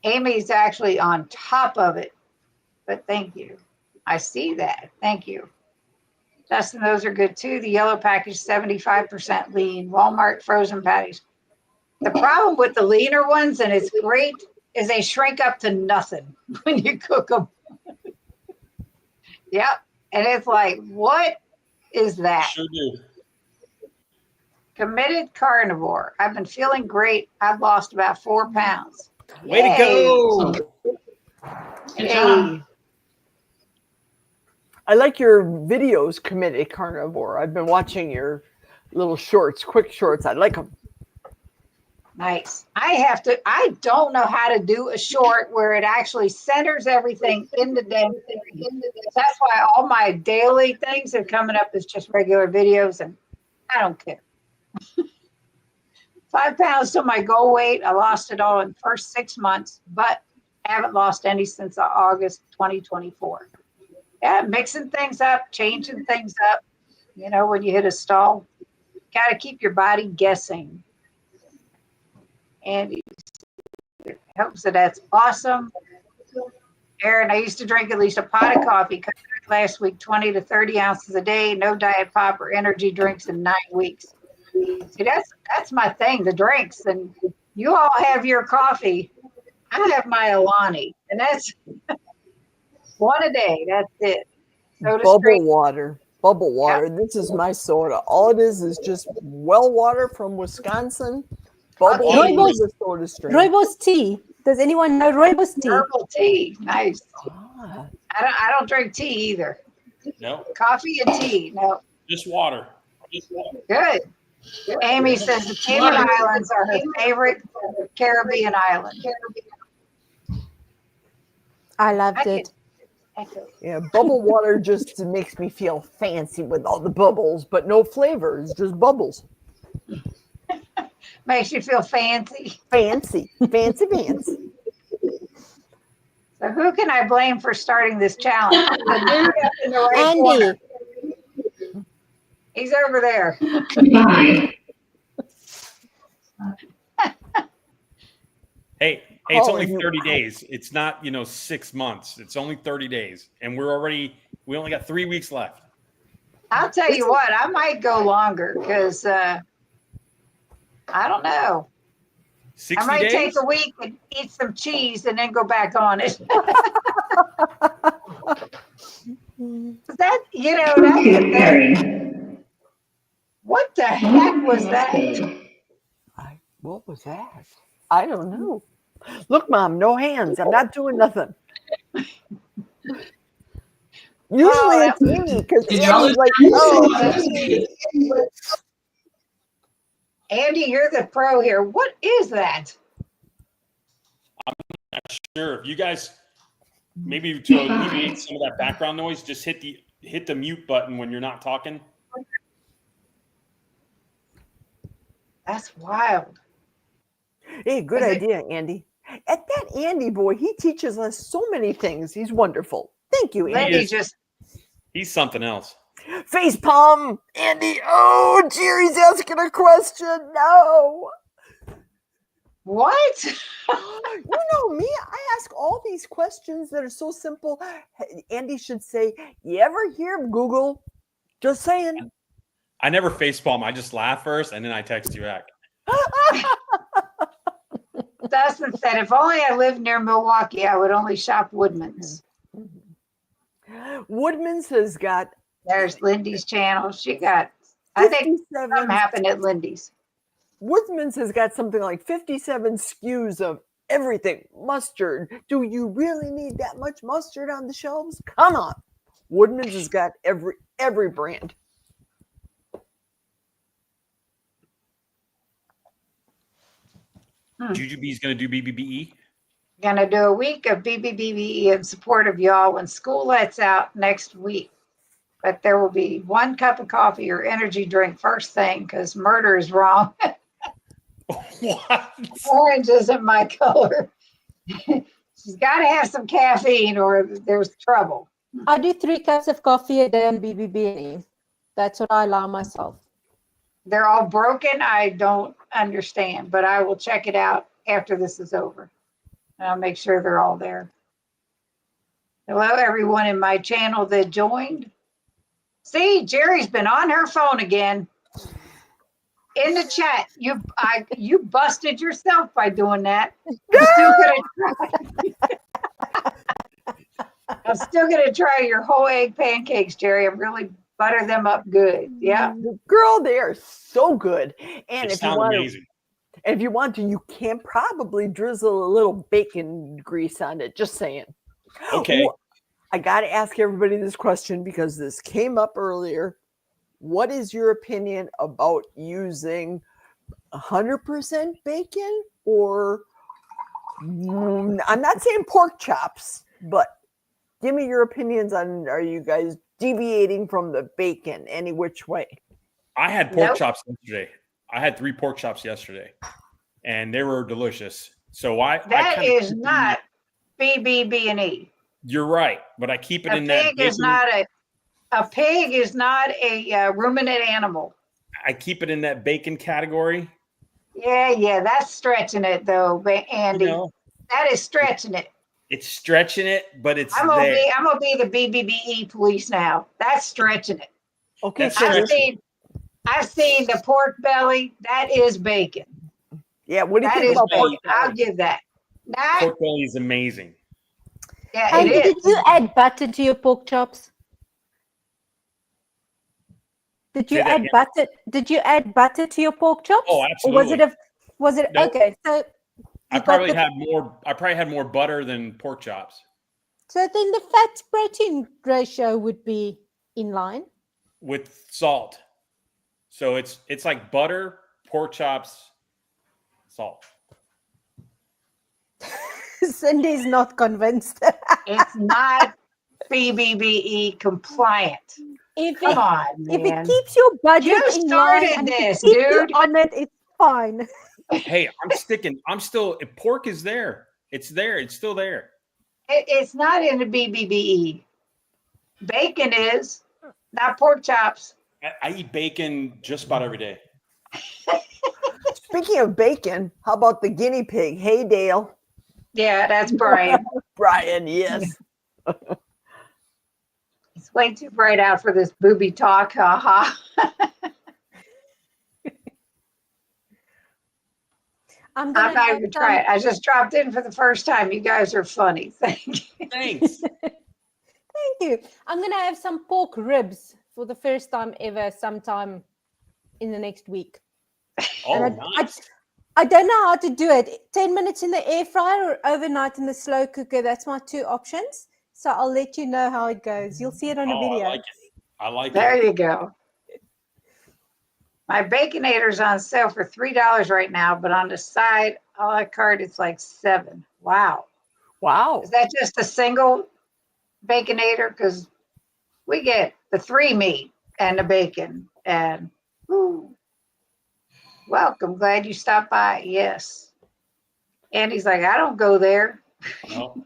Amy's actually on top of it, but thank you. I see that. Thank you. Dustin, those are good too. The yellow package, 75% lean. Walmart frozen patties. The problem with the leaner ones, and it's great, is they shrink up to nothing when you cook them. Yep. And it's like, what is that? Sure do. Committed carnivore. I've been feeling great. I've lost about 4 pounds. Way to go. Good job. I like your videos, Committed Carnivore. I've been watching your little shorts, quick shorts. I like them. Nice. I don't know how to do a short where it actually centers everything in the damn thing. That's why all my daily things are coming up as just regular videos, and I don't care. 5 pounds to my goal weight. I lost it all in the first 6 months, but haven't lost any since August 2024. Yeah, mixing things up, changing things up. You know, when you hit a stall, got to keep your body guessing. And he hopes that that's awesome. Aaron, I used to drink at least a pot of coffee. Last week, 20 to 30 ounces a day. No diet pop or energy drinks in 9 weeks. See, that's my thing, the drinks. And you all have your coffee. I have my Alani, and that's one a day. That's it. Bubble water. Bubble water. Yep. This is my soda. All it is just well water from Wisconsin. Bubble soda stream. Rooibos tea. Does anyone know rooibos tea? Herbal tea. Nice. Ah. I don't drink tea either. No. Coffee and tea. No. Just water. Good. Amy says the Cayman Islands are her favorite Caribbean island. I loved it. Yeah, bubble water just makes me feel fancy with all the bubbles, but no flavors, just bubbles. Makes you feel fancy. Fancy. So who can I blame for starting this challenge? Andy. He's over there. Hey, it's only 30 days. It's not, 6 months. It's only 30 days. And we only got 3 weeks left. I'll tell you what, I might go longer because I don't know. 60 I might days? take a week and eat some cheese and then go back on it. That's the thing. What the heck was that? What was that? I don't know. Look, Mom, no hands. I'm not doing nothing. Usually it's me because Andy's like, Andy, you're the pro here. What is that? I'm not sure. If you guys maybe to alleviate some of that background noise, just hit the mute button when you're not talking. That's wild. Hey, good idea, Andy. At that Andy boy, he teaches us so many things. He's wonderful. Thank you, Andy. He's something else. Face palm, Andy. Oh, Jerry's asking a question. No. What? You know me. I ask all these questions that are so simple. Andy should say, "You ever hear of Google?" Just saying. I never face palm. I just laugh first, and then I text you back. Dustin said, if only I lived near Milwaukee, I would only shop Woodman's. Woodman's has got... There's Lindy's channel. She got... I think something happened at Lindy's. Woodman's has got something like 57 SKUs of everything. Mustard. Do you really need that much mustard on the shelves? Come on. Woodman's has got every brand. Jujubee's going to do BBBE? Going to do a week of BBBE in support of y'all when school lets out next week. But there will be 1 cup of coffee or energy drink first thing because murder is wrong. What? Orange isn't my color. She's got to have some caffeine or there's trouble. I do 3 cups of coffee a day on BBB. That's what I allow myself. They're all broken. I don't understand, but I will check it out after this is over. And I'll make sure they're all there. Hello, everyone in my channel that joined. See, Jerry's been on her phone again. In the chat, you busted yourself by doing that. I'm still gonna try your whole egg pancakes, Jerry. I'm really butter them up good. Yeah. Girl, they are so good. And if you want to, you can probably drizzle a little bacon grease on it. Just saying. Okay. I got to ask everybody this question because this came up earlier. What is your opinion about using 100% bacon, or I'm not saying pork chops, but give me your opinions on, are you guys deviating from the bacon any which way? I had pork Nope. chops yesterday. I had 3 pork chops yesterday, and they were delicious. So That kinda is keep it not BBB and E. You're right, but I keep it A in that pig is bacon. not a pig is not a ruminant animal. I keep it in that bacon category. Yeah, that's stretching it though, Andy. You know, That is stretching it. it's stretching it, but it's I'm there. gonna be the BBBE police now. That's stretching it. Okay, That's so stretching. I've seen the pork belly. That is bacon. yeah, what do you That think is about pork bacon. I'll belly? give that. Not, Pork belly is amazing. yeah, Andy, it did is. you add butter to your pork chops? Did you Say that add again. butter? Did you add butter to your pork chops? Oh, Or was it absolutely. was it Nope. okay? So I you got probably the- had more butter than pork chops so then the fat protein ratio would be in line. with salt. So it's like butter, pork chops, salt. Cindy's not convinced. It's not BBBE compliant. If Come it on, if it man. keeps your budget You in line started and if this, it keeps you dude. on it, it's fine. Hey, pork is there. It's there. It's still there. It's not in the BBBE. Bacon is, not pork chops. I eat bacon just about every day. Speaking of bacon, how about the guinea pig? Hey, Dale. Yeah, that's Brian. Brian, yes. It's way too bright out for this booby talk. Haha. I'm I'm gonna not have even trying it. I just dropped in for the first time. You guys are funny. Thank you. Thanks. Thank you. I'm gonna have some pork ribs for the first time ever sometime in the next week. Oh, And nice. I don't know how to do it. 10 minutes in the air fryer or overnight in the slow cooker. That's my 2 options. So I'll let you know how it goes. You'll see it on a video. I like it. I like There it. you go. My Baconator's on sale for $3 right now, but on the side, a la carte, it's like $7. Wow. Wow. Is that just a single Baconator? Because we get the 3 meat and the bacon. And ooh, welcome. Glad you stopped by. Yes. Andy's like, I don't go there. No.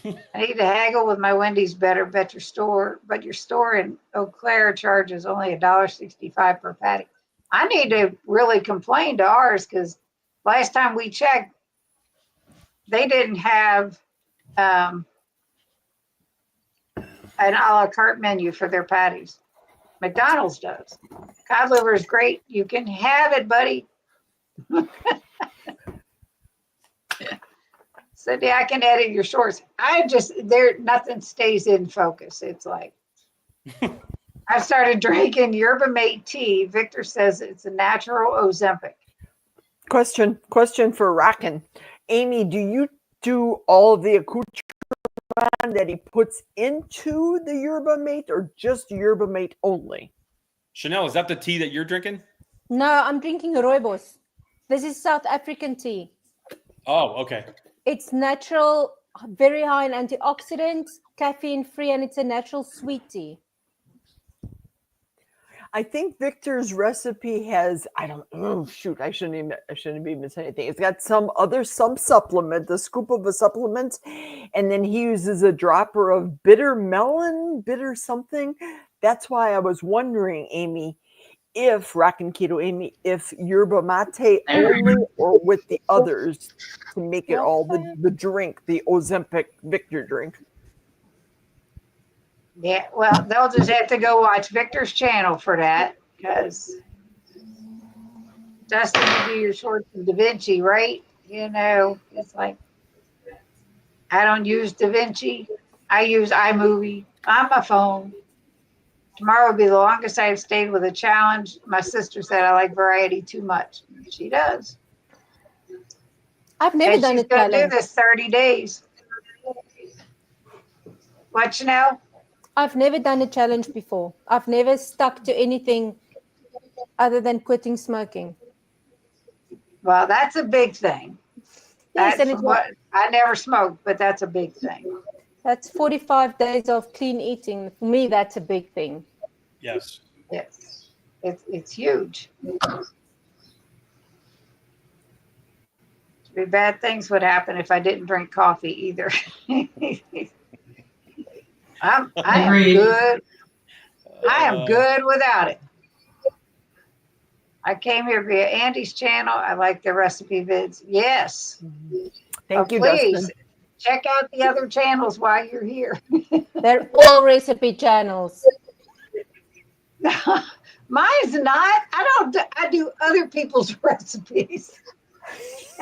I need to haggle with my Wendy's better, bet your store, but your store in Eau Claire charges only $1.65 per patty. I need to really complain to ours because last time we checked, they didn't have an a la carte menu for their patties. McDonald's does. Cod liver is great. You can have it, buddy. Cindy, I can edit your shorts. Nothing stays in focus. It's like, I started drinking yerba mate tea. Victor says it's a natural Ozempic. Question for Rockin'. Amy, do you do all of the accoutrement that he puts into the yerba mate or just yerba mate only? Chanel, is that the tea that you're drinking? No, I'm drinking rooibos. This is South African tea. Oh, okay. It's natural, very high in antioxidants, caffeine free, and it's a natural sweet tea. I think Victor's recipe has, I shouldn't even say anything. It's got some supplement, a scoop of a supplement, and then he uses a dropper of bitter melon, bitter something. That's why I was wondering, Amy, if Rockin' Keto Amy, if yerba mate only or with the others to make it all the drink, the Ozempic Victor drink. Yeah, well, they'll just have to go watch Victor's channel for that because Dustin, you do your shorts of Da Vinci, right? You know, it's like, I don't use Da Vinci. I use iMovie on my phone. Tomorrow will be the longest I've stayed with a challenge. My sister said I like variety too much. She does. I've never And done she's a going to do challenge. this 30 days. What, you know? I've never done a challenge before. I've never stuck to anything other than quitting smoking? Well, that's a big thing. Yes, That's and it's what I never smoked, but that's a big thing. that's 45 days of clean eating. For me, that's a big thing. Yes. Yes, it's huge. Bad things would happen if I didn't drink coffee either. I am Agreed. good. I am good without it. I came here via Andy's channel. I like the recipe vids. Yes. Thank you, Please Dustin. check out the other channels while you're here. They're all recipe channels. Mine's not. I do other people's recipes.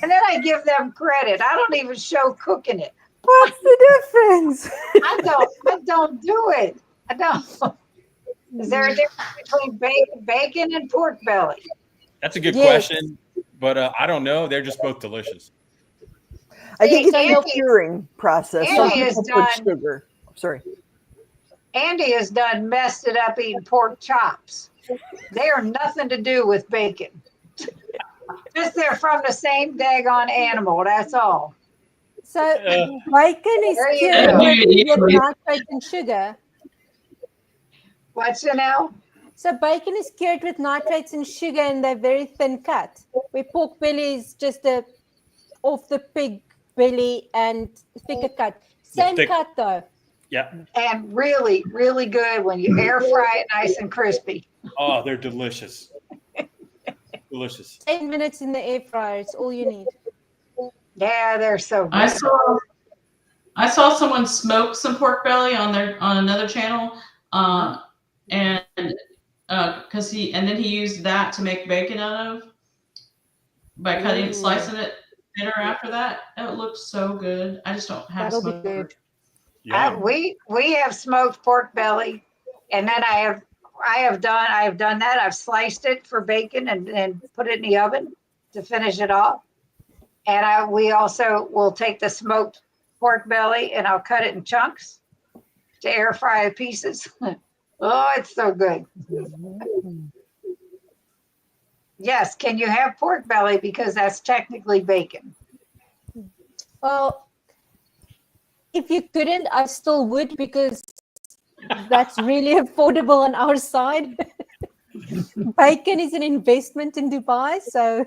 And then I give them credit. I don't even show cooking it. What's the difference? I don't do it. I don't. Is there a difference between bacon and pork belly? That's a good Yes. question, but I don't know. They're just both delicious. I think it's Andy- a curing process. Some Andy has people put done- sugar. Sorry. Andy has done messed it up eating pork chops. They are nothing to do with bacon. Just they're from the same daggone animal. That's all. So bacon is There you cured go. with nitrates and sugar. What, Chanel? So bacon is cured with nitrates and sugar, and they're very thin cut. Where pork belly is just a off the pig belly and thicker cut. Same thick. cut though. Yeah. And really, really good when you air fry it nice and crispy. Oh, they're delicious. Delicious. 10 minutes in the air fryer. It's all you need. Yeah, they're so good. I saw someone smoke some pork belly on another channel, and because then he used that to make bacon out of by slicing it thinner after that. It looked so good. I just don't have That'll be smoke. good. Yeah. We have smoked pork belly, and then I have done that. I've sliced it for bacon and put it in the oven to finish it off. And we also will take the smoked pork belly and I'll cut it in chunks to air fry the pieces. Oh, it's so good. Yes, can you have pork belly because that's technically bacon? Well, if you couldn't, I still would, because that's really affordable on our side. Bacon is an investment in Dubai, so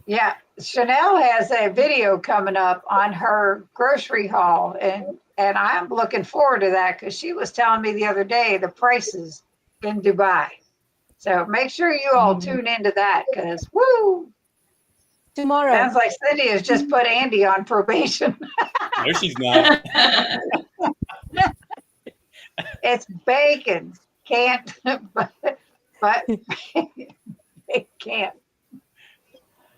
Yeah, Chanel has a video coming up on her grocery haul, and I'm looking forward to that because she was telling me the other day the prices in Dubai. So make sure you all tune into that because woo, tomorrow. sounds like Cindy has just put Andy on probation. No, she's not. It's bacon, can't, but it can't.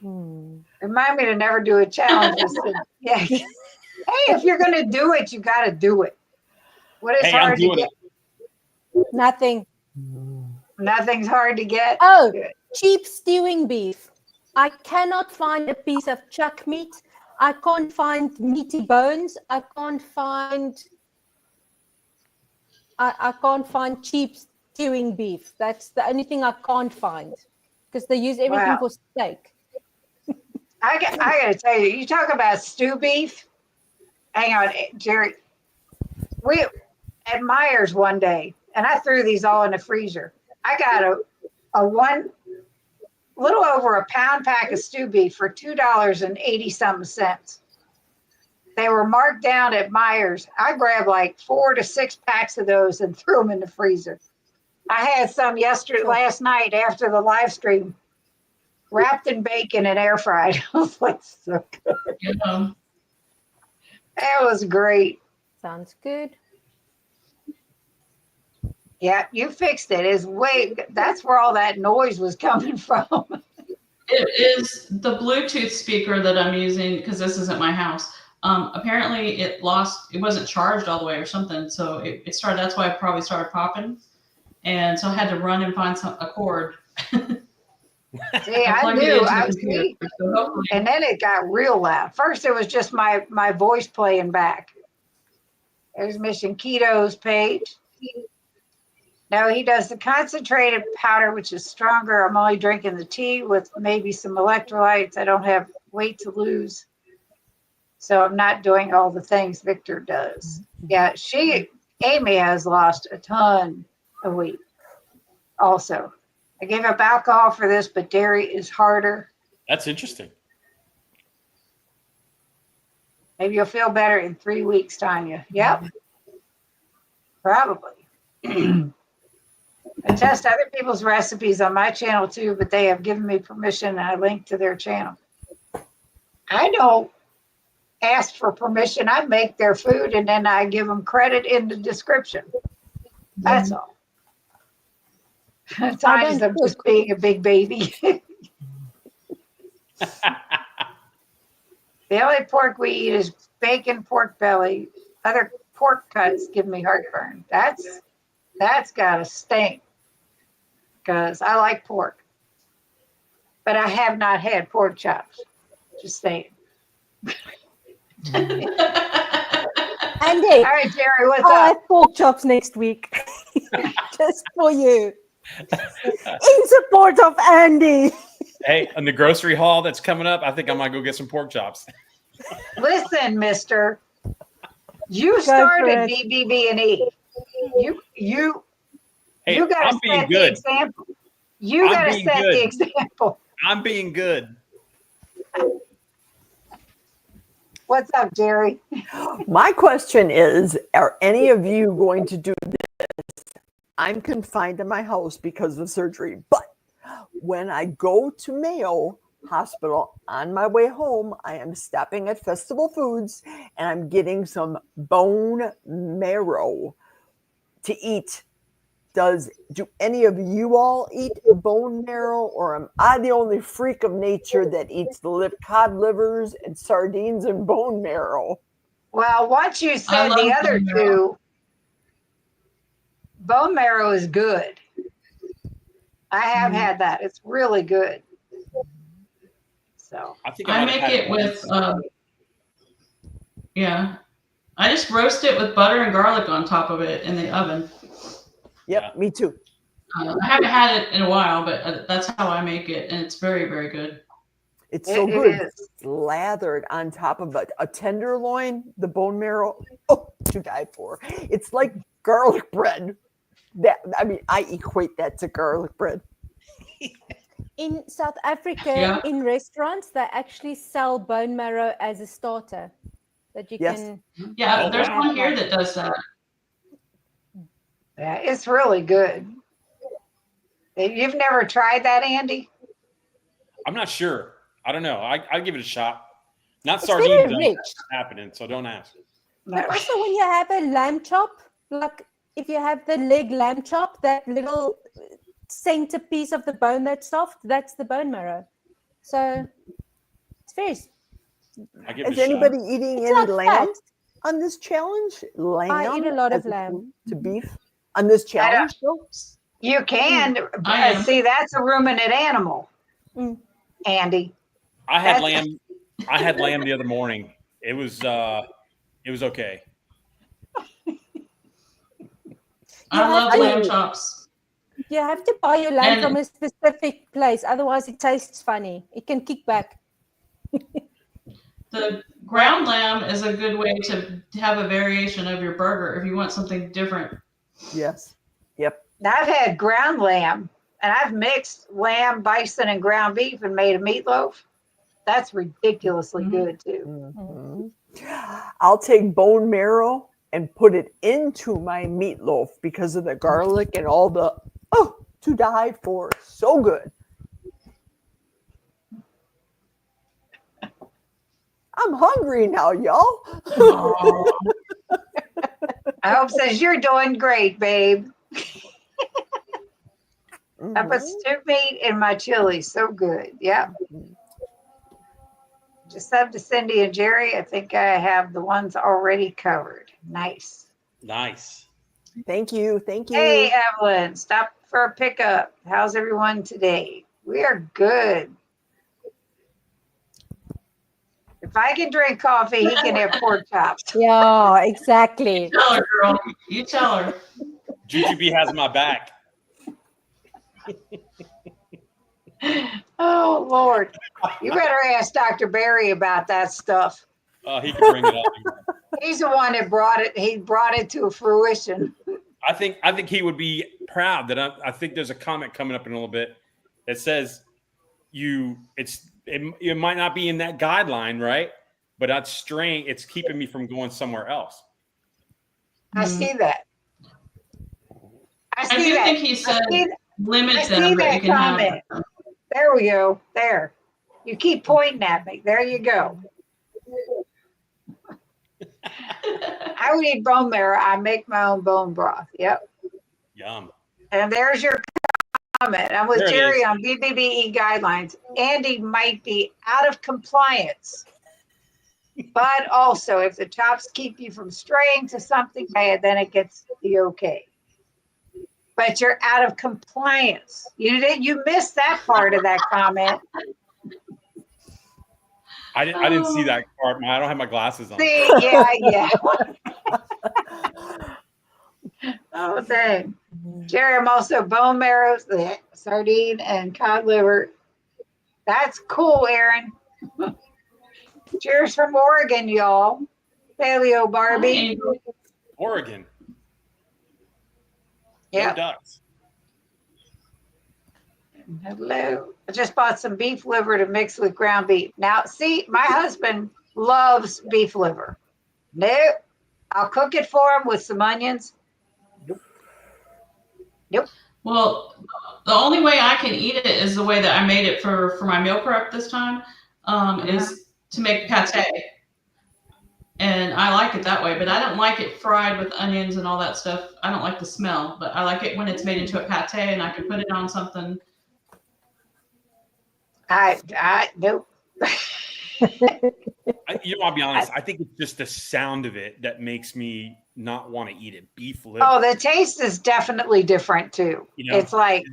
Remind me to never do a challenge. Yeah. Hey, if you're going to do it, you got to do it. What is Hey, I'm hard to doing get? Nothing. Nothing's hard to get. Oh, Good. cheap stewing beef. I cannot find a piece of chuck meat. I can't find meaty bones. I can't find cheap stewing beef. That's the only thing I can't find, because they use everything Wow. for steak. I got to tell you, you talk about stew beef. Hang on, Jerry. We at Myers one day, and I threw these all in the freezer. I got a little over a pound pack of stew beef for $2.80-something. They were marked down at Myers. I grabbed like 4 to 6 packs of those and threw them in the freezer. I had some last night after the live stream, wrapped in bacon and air fried. I was like, so good. Yeah. That was great. Sounds good. Yeah, you fixed it. That's where all that noise was coming from. It is the Bluetooth speaker that I'm using, because this isn't my house. Apparently it wasn't charged all the way or something. So it started, that's why it probably started popping. And so I had to run and find a cord. See, I plugged it knew. into the I computer, see. so hopefully- And then it got real loud. First, it was just my voice playing back. There's Mission Keto's page. No, he does the concentrated powder, which is stronger. I'm only drinking the tea with maybe some electrolytes. I don't have weight to lose. So I'm not doing all the things Victor does. Yeah, Amy has lost a ton of weight also. I gave up alcohol for this, but dairy is harder. That's interesting. Maybe you'll feel better in 3 weeks, Tanya. Yep. Probably. I test other people's recipes on my channel too, but they have given me permission and I link to their channel. I don't ask for permission. I make their food and then I give them credit in the description. That's all. Sometimes I'm just being a big baby. The only pork we eat is bacon, pork belly. Other pork cuts give me heartburn. That's gotta stink because I like pork, but I have not had pork chops. Just saying. Andy, All right, Jerry, what's I'll up? have pork chops next week. Just for you. In support of Andy. Hey, on the grocery haul that's coming up, I think I might go get some pork chops. Listen, mister, you for started it. BBB and E. You Hey, you gotta I'm being set the good. example. You I'm gotta being set good. the example. I'm being good. What's up, Jerry? My question is, are any of you going to do this? I'm confined to my house because of surgery, but when I go to Mayo Hospital on my way home, I am stopping at Festival Foods and I'm getting some bone marrow to eat. Do any of you all eat bone marrow, or am I the only freak of nature that eats cod livers and sardines and bone marrow? Well, once you said the love other bone marrow. two, bone marrow is good. I have had that. It's really good. So I think I might have make had it once. with, yeah. I just roast it with butter and garlic on top of it in the oven. Yep, Yeah. me too. I haven't had it in a while, but that's how I make it, and it's very, very good. It's so it good. is. Slathered on top of a tenderloin, the bone marrow. Oh, to die for. It's like garlic bread. I equate that to garlic bread. In South Africa, Yeah. in restaurants, they actually sell bone marrow as a starter that you Yes. can. Yeah, Oh, there's wow. one here that does that. Yeah, it's really good. You've never tried that, Andy? I'm not sure. I don't know. I'd give it a shot. Not It's sardines. very Don't rich. happening, so don't ask. But also when you have a lamb chop, like if you have the leg lamb chop, that little centerpiece of the bone that's soft, that's the bone marrow. So it's very. I give it Is a anybody shot. eating It's any like lamb fat. on this challenge? Lamb I eat a lot of as lamb. opposed to beef on this challenge? though? You can. I am. See, that's a ruminant animal, Mm. Andy. I had That's- lamb. I had lamb the other morning. It was okay. I love have lamb to- chops. You have to buy your lamb And- from a specific place, otherwise it tastes funny. It can kick back. The ground lamb is a good way to have a variation of your burger if you want something different. Yes. Yep. Now, I've had ground lamb, and I've mixed lamb, bison, and ground beef and made a meatloaf. That's ridiculously Mhm. good too. Mhm. I'll take bone marrow and put it into my meatloaf because of the garlic and all the to die for. So good. I'm hungry now, y'all. Oh, I hope says you're doing great, babe. I put Mhm. stew meat in my chili. So good. Yeah. Just sub to Cindy and Jerry. I think I have the ones already covered. Nice. Nice. Thank you. Thank you. Hey, Evelyn, stop for a pickup. How's everyone today? We are good. If I can drink coffee, he can have pork chops. Yeah, exactly. tell her, girl. You tell her. Jujubee has my back. Oh Lord, you better ask Dr. Barry about that stuff. He can bring it up. He's the one that brought it. He brought it to fruition. I think he would be proud that I think there's a comment coming up in a little bit that says it might not be in that guideline, right? But it's keeping me from going somewhere else. I see that. I do think he said limit them, but you can comment. have them. There we go. There. You keep pointing at me. There you go. I would eat bone marrow. I make my own bone broth. Yep. Yum. And there's your comment. I'm with There it Jerry is. on BBBE guidelines. Andy might be out of compliance. But also, if the chops keep you from straying to something bad, then it gets the okay. But you're out of compliance. You missed that part of that comment. I didn't see that part. I don't have my glasses on. See, yeah. Oh, dang. Jerry, I'm also bone marrow, sardine, and cod liver. That's cool, Aaron. Cheers from Oregon, y'all. Paleobarbie. Oregon. Yeah. No ducks. Hello. I just bought some beef liver to mix with ground beef. Now, see, my husband loves beef liver. Nope. I'll cook it for him with some onions. Nope. Well, the only way I can eat it is the way that I made it for my meal prep this time, is to make pate. And I like it that way, but I don't like it fried with onions and all that stuff. I don't like the smell, but I like it when it's made into a pate and I can put it on something. Nope. I'll be honest. I think it's just the sound of it that makes me not want to eat it. Beef liver. Oh, the taste is definitely different too. You know, it's like,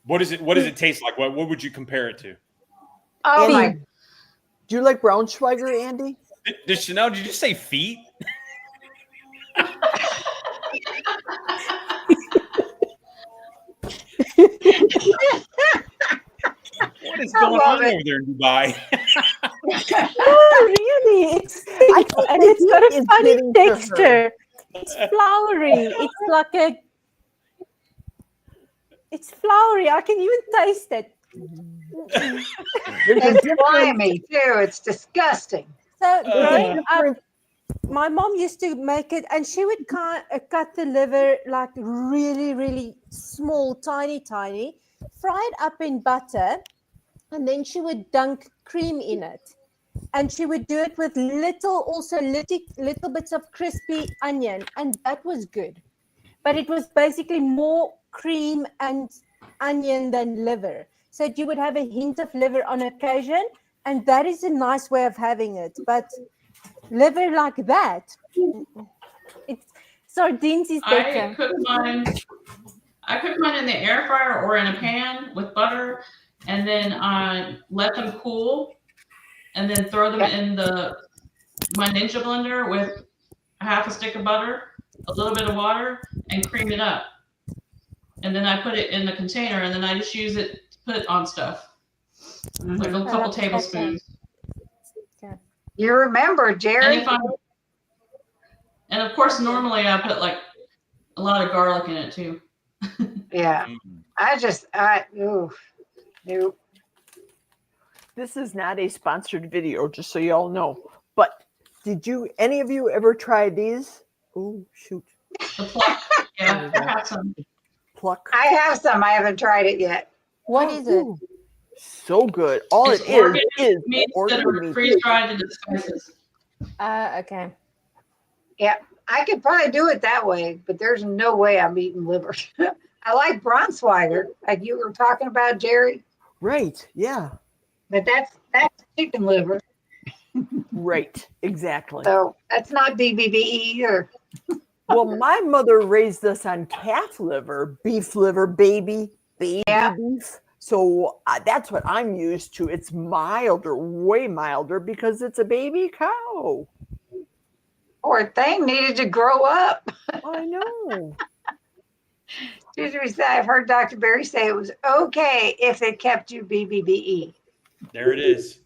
what does it taste like? What would you compare it to? oh Andy, my. do you like Braunschweiger, Andy? Did Chanel? Did you say feet? What is going on over there in Dubai? Oh, really? And it's got a funny texture. It's flowery. It's flowery. I can even taste it. It's slimy too. It's disgusting. So growing up, my mom used to make it, and she would cut the liver like really, really small, tiny, fry it up in butter, and then she would dunk cream in it. And she would do it with little bits of crispy onion, and that was good. But it was basically more cream and onion than liver. So you would have a hint of liver on occasion, and that is a nice way of having it. But liver like that, it's sardines is better. I cook mine in the air fryer or in a pan with butter, and then I let them cool, and then throw them in my Ninja blender with half a stick of butter, a little bit of water, and cream it up. And then I put it in the container, and then I just use it to put on stuff, like a couple tablespoons. You remember, Jerry? And of course, normally I put like a lot of garlic in it too. Yeah. Nope. This is not a sponsored video, just so you all know. But did any of you ever try these? Oh, shoot. The pluck. Yeah, I have some. Pluck. I have some. I haven't tried it yet. What is it? So good. All It's it is meats that organ are meat. freeze-dried into spices. Okay. Yeah, I could probably do it that way, but there's no way I'm eating liver. I like Braunschweiger, like you were talking about, Jerry. Right. Yeah. But that's chicken liver. Right. Exactly. So that's not BBB either. Well, my mother raised us on calf liver, beef liver, baby beef. So that's what I'm used to. It's milder, way milder, because it's a baby cow. Poor thing needed to grow up. I know. I've heard Dr. Berry say it was okay if it kept you BBBE. There it is.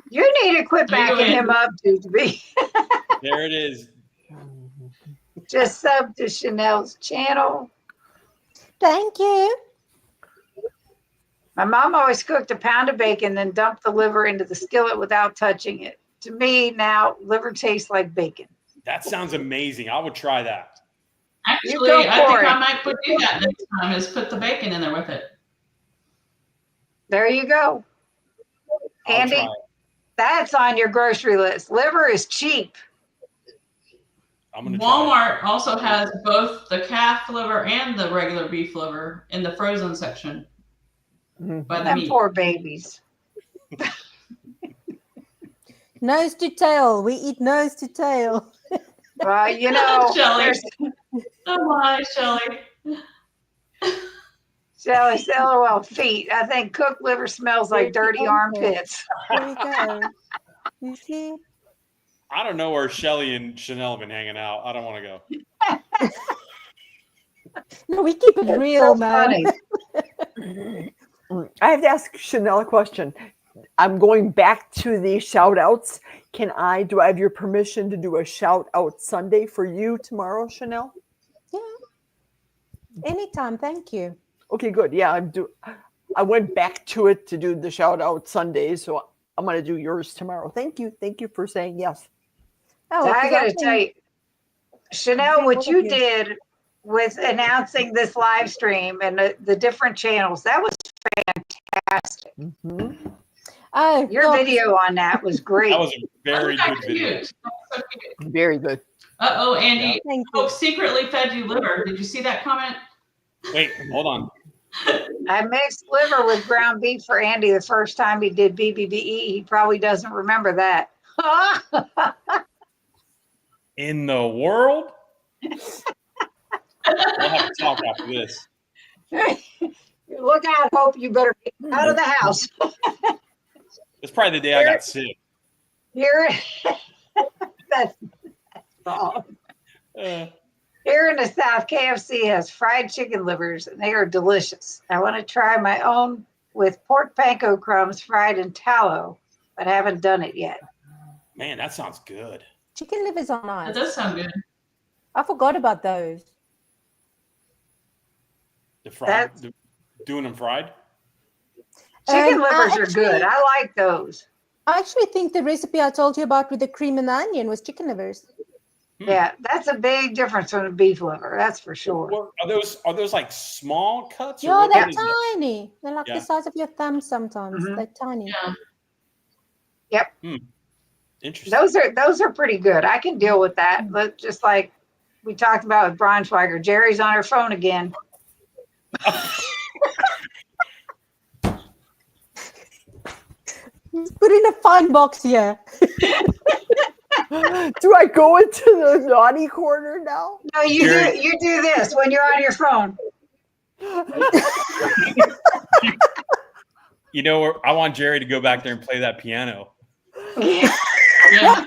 You need to quit There you go, backing him up, Tuesday. There it is. Just sub to Chanel's channel. Thank you. My mom always cooked a pound of bacon, then dumped the liver into the skillet without touching it. To me, now liver tastes like bacon. That sounds amazing. I would try that. Actually, go I think for it. I might do that next time. Is put the bacon in there with it. There you go. I'll Andy, try it. that's on your grocery list. Liver is cheap. I'm gonna try Walmart also has both the calf liver and the regular beef liver in the frozen section by the Them meat. poor babies. Nose to tail. We eat nose to tail. Well, you know, Shelley. there's Oh my, Shelley. Shelley's LOL feet. I think cooked liver smells like dirty armpits. There we go. You see? I don't know where Shelly and Chanel have been hanging out. I don't want to go. No, we keep it real, So man. funny. I have to ask Chanel a question. I'm going back to the shout outs. Do I have your permission to do a shout out Sunday for you tomorrow, Chanel? Yeah. Anytime. Thank you. Okay, good. Yeah, I went back to it to do the shout out Sunday, so I'm going to do yours tomorrow. Thank you. Thank you for saying yes. Oh, So I 'cause got to think- tell you, Chanel, Okay, what what you have you- did with announcing this live stream and the different channels, that was fantastic. Mm-hmm. Oh, Your yeah, video on that was great. That was a very That's good video. cute. That's so cute. Very good. Uh-oh, Andy. Thank you. Folks secretly fed you liver. Did you see that comment? Wait, hold on. I mixed liver with ground beef for Andy the first time he did BBBE. He probably doesn't remember that. In the world? We'll have to talk after this. Look out, Hope. You better get out of the house. It's probably the day I got sick. Here, that's wrong. Here in the South, KFC has fried chicken livers, and they are delicious. I want to try my own with pork panko crumbs fried in tallow, but haven't done it yet. Man, that sounds good. Chicken livers are That nice. does sound good. I forgot about those. The fried, doing them fried? Chicken I livers are good. I like those. I actually think the recipe I told you about with the cream and the onion was chicken livers. Yeah, that's a big difference from the beef liver. That's for sure. Or are those like small cuts? Or Yeah, what they're is that? tiny. They're like Yeah. the size of your thumb sometimes. Mhm. They're tiny. Yeah. Interesting. Those are pretty good. I can deal with that. But just like we talked about with Braunschweiger, Jerry's on her phone again. Put in a fine box here. Do I go into the naughty corner now? No, Jerry- you do this when you're on your phone. You know, I want Jerry to go back there and play that piano. Yeah.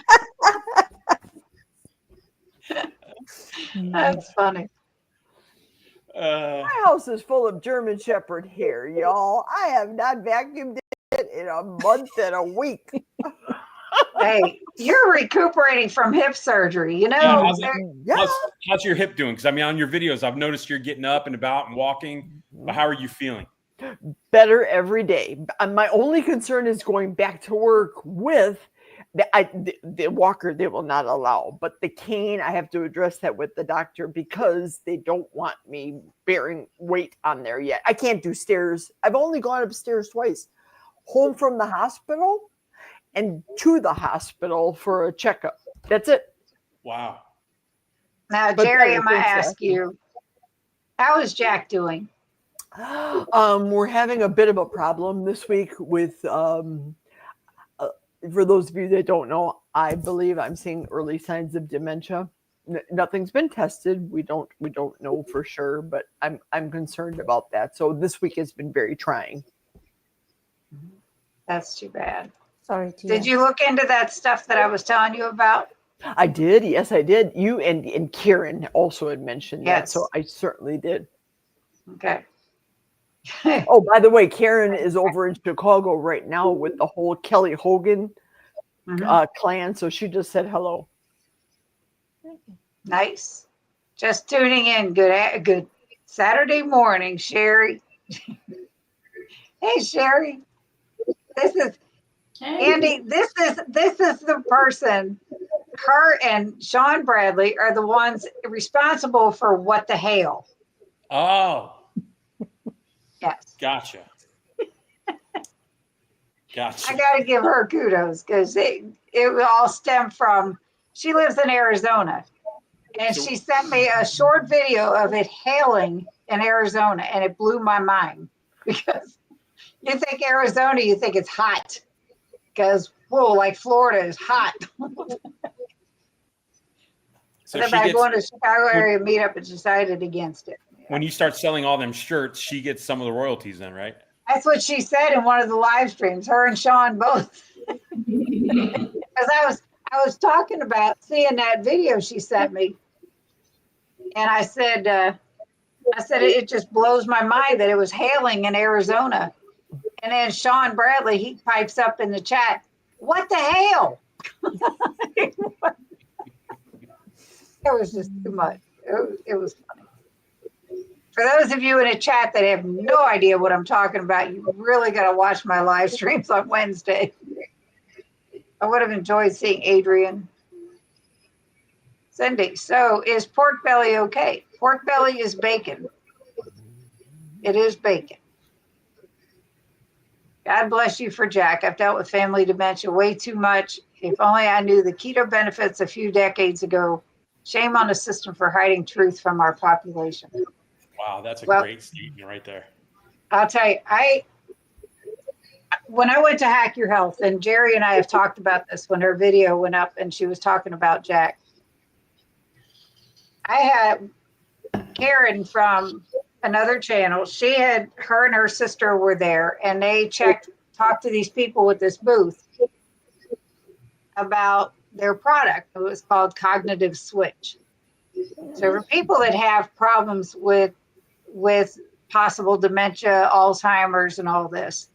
That's funny. My house is full of German Shepherd hair, y'all. I have not vacuumed it in a month and a week. Hey, you're recuperating from hip surgery. You know, Yeah, how's there- Yeah. How's your hip doing? Because I mean, on your videos, I've noticed you're getting up and about and walking. But how are you feeling? Better every day. My only concern is going back to work with the walker. They will not allow, but the cane, I have to address that with the doctor because they don't want me bearing weight on there yet. I can't do stairs. I've only gone upstairs twice, home from the hospital and to the hospital for a checkup. That's it. Wow. now, But Jerry, better, I'm gonna thanks, ask you, how is Jack doing? We're having a bit of a problem this week with for those of you that don't know, I believe I'm seeing early signs of dementia. Nothing's been tested. We don't know for sure, but I'm concerned about that. So this week has been very trying. That's too bad. Sorry to Did you look into that stuff that I was telling you about? I did. Yes, I did. You and Kieran also had mentioned that, so Yes. I certainly did. Okay. Oh, by the way, Karen is over in Chicago right now with the whole Kelly Hogan Mhm. clan, so she just said hello. Nice. Just tuning in. Good Saturday morning, Sherry. Hey, Sherry. This is Hey. Andy. This is the person. Her and Sean Bradley are the ones responsible for what the hell. Oh, Yes. gotcha. I Gotcha. got to give her kudos because it all stemmed from, she lives in Arizona, and So- she sent me a short video of it hailing in Arizona, and it blew my mind because you think Arizona, you think it's hot because, whoa, like Florida is hot. So Then she by gets, going to Chicago area meetup, it decided against it. when you start selling all them shirts, she gets some of the royalties then, right? That's what she said in one of the live streams, her and Sean both. Because I was talking about seeing that video she sent me, and I said it just blows my mind that it was hailing in Arizona. And then Sean Bradley, he pipes up in the chat, "What the hell?" It was just too much. It was funny. For those of you in the chat that have no idea what I'm talking about, you really got to watch my live streams on Wednesday. I would have enjoyed seeing Adrian. Cindy, so is pork belly okay? Pork belly is bacon. It is bacon. God bless you for Jack. I've dealt with family dementia way too much. If only I knew the keto benefits a few decades ago. Shame on the system for hiding truth from our population. Wow, that's a Well, great statement right there. I'll tell you, when I went to Hack Your Health, and Jerry and I have talked about this when her video went up and she was talking about Jack. I had Karen from another channel. Her and her sister were there, and they talked to these people with this booth about their product. It was called Cognitive Switch. So for people that have problems with possible dementia, Alzheimer's, and all this,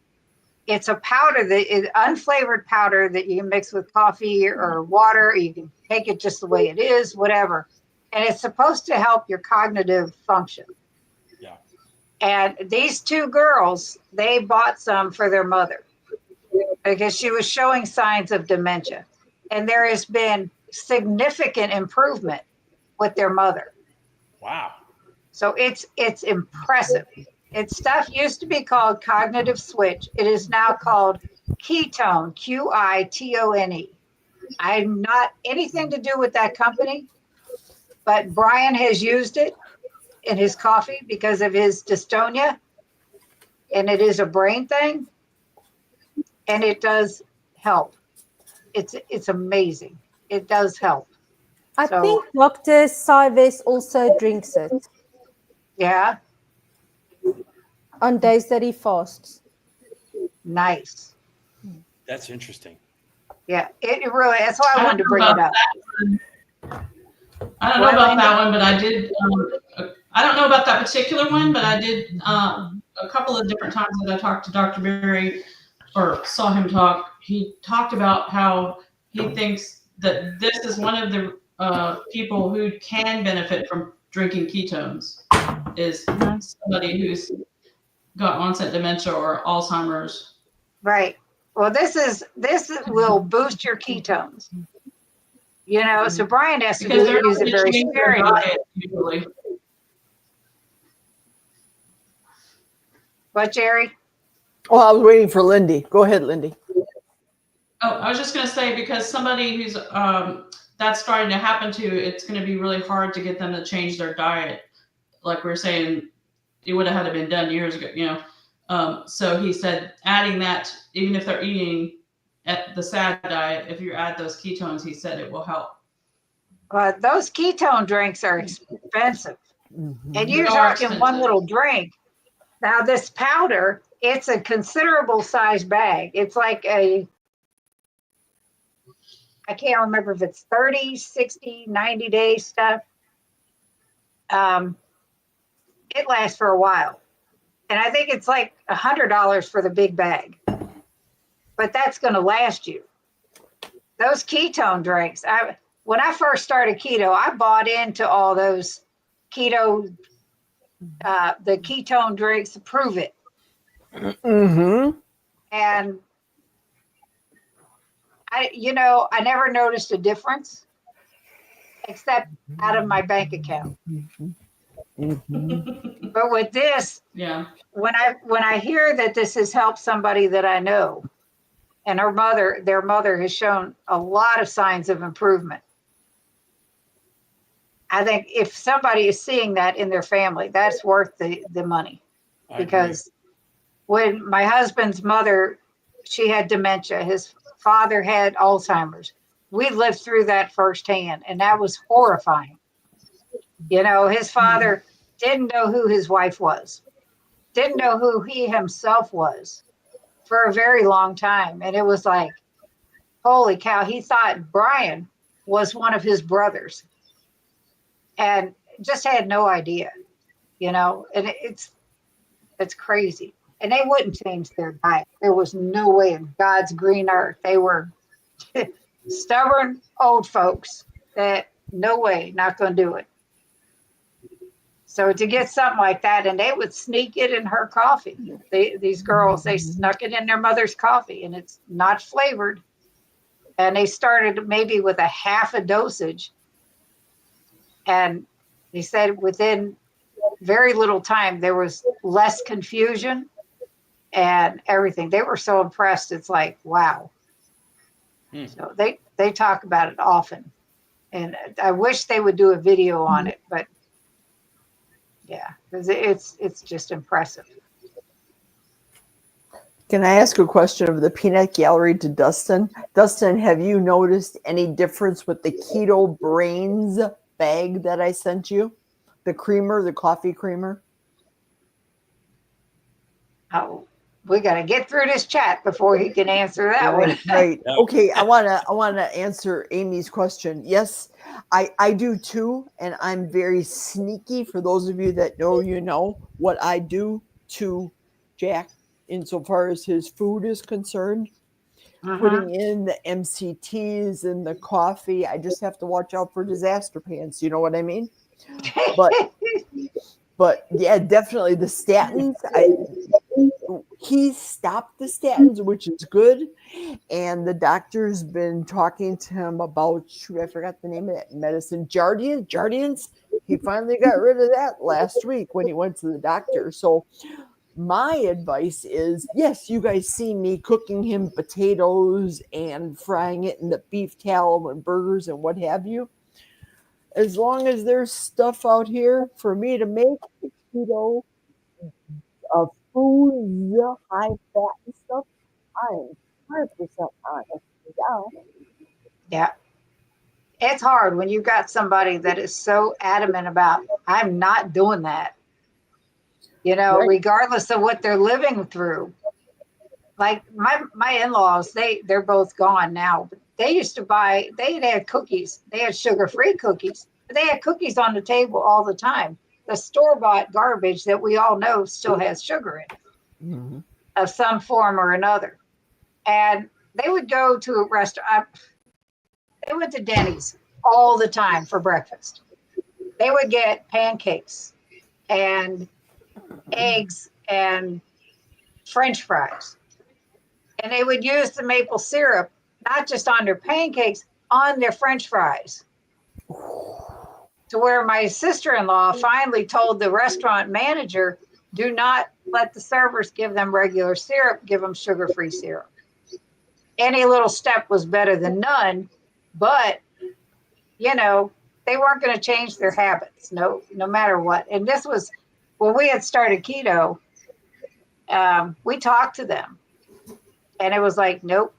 it's a powder that is unflavored powder that you can mix with coffee or water. You can take it just the way it is, whatever. And it's supposed to help your cognitive function. Yeah. And these two girls, they bought some for their mother because she was showing signs of dementia. And there has been significant improvement with their mother. Wow. So it's impressive. Its stuff used to be called Cognitive Switch. It is now called Ketone, Kitone. I'm not anything to do with that company, but Brian has used it in his coffee because of his dystonia, and it is a brain thing, and it does help. It's amazing. It does help. I So- think Dr. Sives also drinks it Yeah, on days that he fasts. nice. That's interesting. Yeah, it really, that's why I wanted to bring it up. I don't know What, about Lindy? that one, but I did. I don't know about that particular one, but I did a couple of different times that I talked to Dr. Berry or saw him talk. He talked about how he thinks that this is one of the people who can benefit from drinking ketones is somebody who's got onset dementia or Alzheimer's. Right. Well, this will boost your ketones. You know, so Brian has to Because they're use not it very changing their sparingly. diet usually. What, Jerry? Oh, I was waiting for Lindy. Go ahead, Lindy. Oh, I was just going to say, because somebody who's that's starting to happen to, it's going to be really hard to get them to change their diet. Like we were saying, it would have had to been done years ago, you know. So he said, adding that, even if they're eating at the SAD diet, if you add those ketones, he said it will help. Those ketone drinks are expensive. Mhm. And you're They are talking one expensive. little drink. Now, this powder, it's a considerable size bag. It's like I can't remember if it's 30, 60, 90 day stuff. It lasts for a while. And I think it's like $100 for the big bag. But that's going to last you. Those ketone drinks. When I first started keto, I bought into all those keto, the ketone drinks to prove it. Mm-hmm. And I never noticed a difference except out of my bank account. Mm-hmm. But with this, Yeah. when I hear that this has helped somebody that I know, and their mother has shown a lot of signs of improvement. I think if somebody is seeing that in their family, that's worth the money. Because when my husband's mother, she had dementia, his father had Alzheimer's. We lived through that firsthand, and that was horrifying. His father didn't know who his wife was, didn't know who he himself was for a very long time. And it was like, holy cow, he thought Brian was one of his brothers and just had no idea, and it's crazy. And they wouldn't change their diet. There was no way in God's green earth. They were stubborn old folks that no way, not going to do it. So to get something like that, and they would sneak it in her coffee. These girls, they snuck it in their mother's coffee, and it's not flavored. And they started maybe with a half a dosage. And they said within very little time, there was less confusion and everything. They were so impressed. It's like, wow. So they talk about it often. And I wish they would do a video on it, but yeah, because it's just impressive. Can I ask a question of the peanut gallery to Dustin? Dustin, have you noticed any difference with the Keto Brains bag that I sent you? The creamer, the coffee creamer? Oh, we got to get through this chat before he can answer that one. Right. Okay. I wanna answer Amy's question. Yes, I do too, and I'm very sneaky. For those of you that know, what I do to Jack insofar as his food is concerned. Putting in the MCTs and the coffee, I just have to watch out for disaster pants. You know what I mean? But yeah, definitely the statins. He stopped the statins, which is good. And the doctor's been talking to him about, I forgot the name of that medicine, Jardiance. He finally got rid of that last week when he went to the doctor. So my advice is, yes, you guys see me cooking him potatoes and frying it in the beef tallow and burgers and what have you. As long as there's stuff out here for me to make keto foods, high fat and stuff, I'm 100% honest. Yeah. It's hard when you've got somebody that is so adamant about, I'm not doing that. Right. Regardless of what they're living through. Like my in-laws, they're both gone now. But they used to buy, they had cookies. They had sugar-free cookies. But they had cookies on the table all the time. The store-bought garbage that we all know still has sugar in it of some form or another. And they would go to a restaurant. They went to Denny's all the time for breakfast. They would get pancakes and eggs and French fries. And they would use the maple syrup, not just on their pancakes, on their French fries. To where my sister-in-law finally told the restaurant manager, do not let the servers give them regular syrup, give them sugar-free syrup. Any little step was better than none, but, they weren't going to change their habits, no matter what. And this was, when we had started keto, we talked to them. And it was like, nope,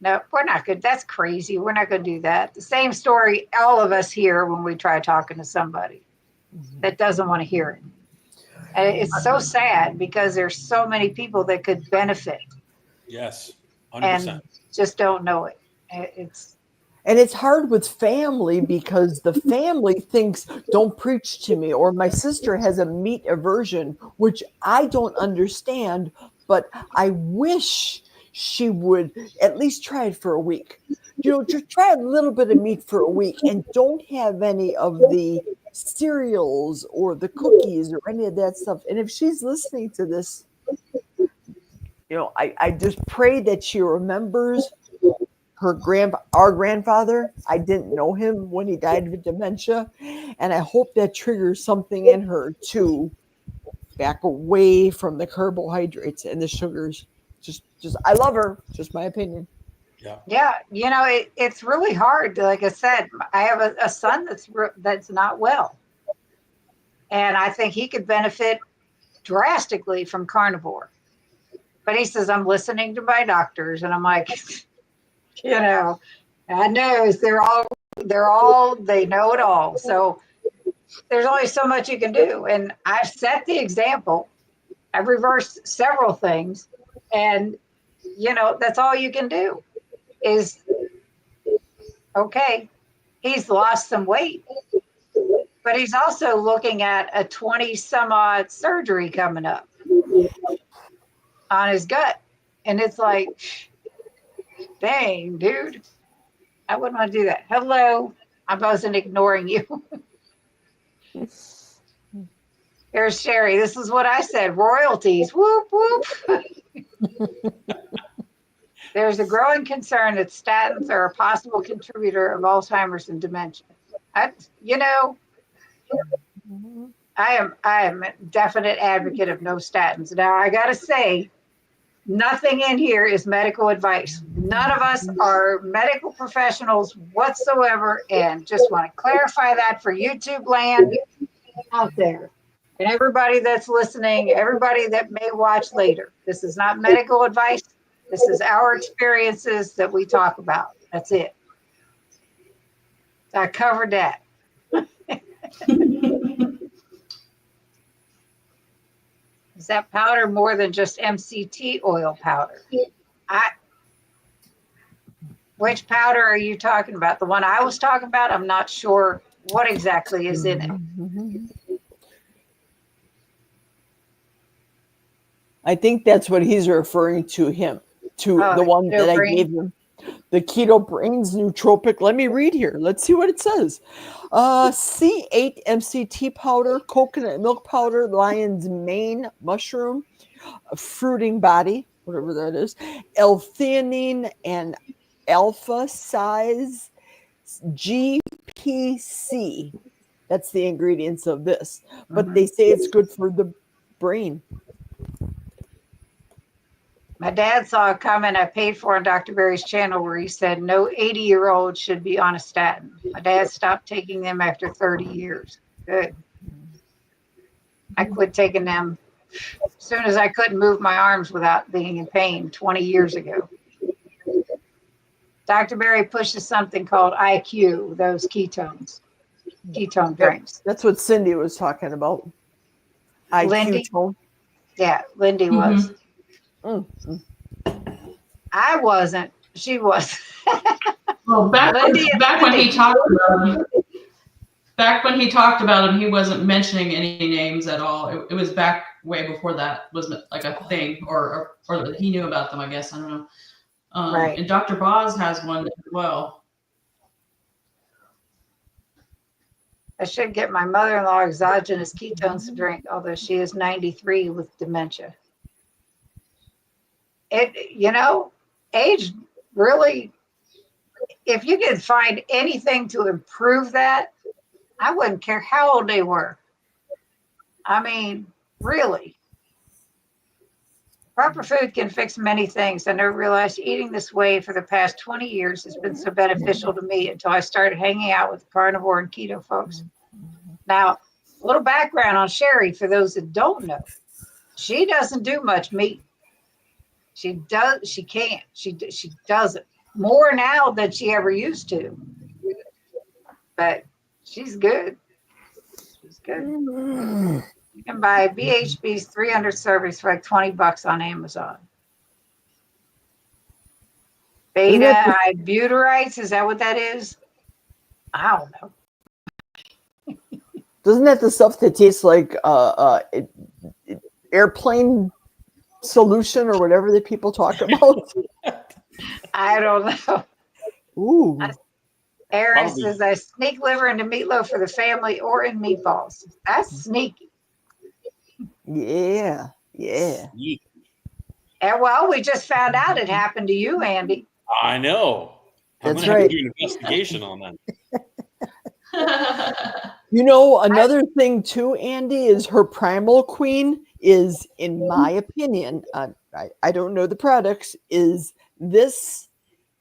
we're not good. That's crazy. We're not going to do that. The same story all of us hear when we try talking to somebody that doesn't want to hear it. And it's so sad because there's so many people that could benefit. Yes, 100%. And just don't know it. It's And it's hard with family because the family thinks, don't preach to me. Or my sister has a meat aversion, which I don't understand, but I wish she would at least try it for a week. Just try a little bit of meat for a week and don't have any of the cereals or the cookies or any of that stuff. And if she's listening to this, I just pray that she remembers our grandfather. I didn't know him when he died of dementia, and I hope that triggers something in her to back away from the carbohydrates and the sugars. Just I love her. Just my opinion. Yeah, it's really hard. Like I said, I have a son that's not well, and I think he could benefit drastically from carnivore. But he says, I'm listening to my doctors, and I'm like, I know they know it all. So there's only so much you can do. And I've set the example. I've reversed several things. And, that's all you can do is, okay, he's lost some weight, but he's also looking at a 20 some odd surgery coming up on his gut. And it's like, dang, dude, I wouldn't want to do that. Hello, I wasn't ignoring you. Here's Sherry. This is what I said. Royalties. Whoop, whoop. There's a growing concern that statins are a possible contributor of Alzheimer's and dementia. I am a definite advocate of no statins. Now, I got to say, nothing in here is medical advice. None of us are medical professionals whatsoever, and just want to clarify that for YouTube land out there. And everybody that's listening, everybody that may watch later, this is not medical advice. This is our experiences that we talk about. That's it. I covered that. Is that powder more than just MCT oil powder? Which powder are you talking about? The one I was talking about? I'm not sure what exactly is in it. I think that's what he's referring to the one that I gave him. The Keto Brains Nootropic. Let me read here. Let's see what it says. C8 MCT powder, coconut milk powder, lion's mane mushroom, fruiting body, whatever that is, L-theanine and alpha size GPC. That's the ingredients of this. But they say it's good for the brain. My dad saw a comment I paid for on Dr. Berry's channel where he said no 80-year-old should be on a statin. My dad stopped taking them after 30 years. Good. I quit taking them as soon as I couldn't move my arms without being in pain 20 years ago. Dr. Berry pushes something called IQ, those ketone drinks. That's what Cindy was talking about. Lindy? IQ. Yeah, Lindy was. Mm-hmm. I wasn't. She was. Well, back when he talked about him, he wasn't mentioning any names at all. It was back way before that was like a thing, or he knew about them. I guess I don't know. Right. And Dr. Boz has one as well. I should get my mother-in-law exogenous ketones to drink, although she is 93 with dementia. Age really, if you could find anything to improve that, I wouldn't care how old they were. I mean, really. Proper food can fix many things. I never realized eating this way for the past 20 years has been so beneficial to me until I started hanging out with carnivore and keto folks. Now, a little background on Sherry for those that don't know. She doesn't do much meat. She can't. She doesn't. More now than she ever used to. But she's good. She's good. You can buy BHB's 300 servings for like $20 on Amazon. Beta ibutarites, is that what that is? I don't know. Doesn't that the stuff that tastes like airplane solution or whatever that people talk about? I don't know. Ooh. Aaron Probably. says, I sneak liver into meatloaf for the family or in meatballs. That's sneaky. Yeah. Yeah. And well, we just found out it happened to you, Andy. I know. I'm That's gonna have right. to do an investigation on that. You know, another thing too, Andy, is her primal queen is, in my opinion, I don't know the products, is this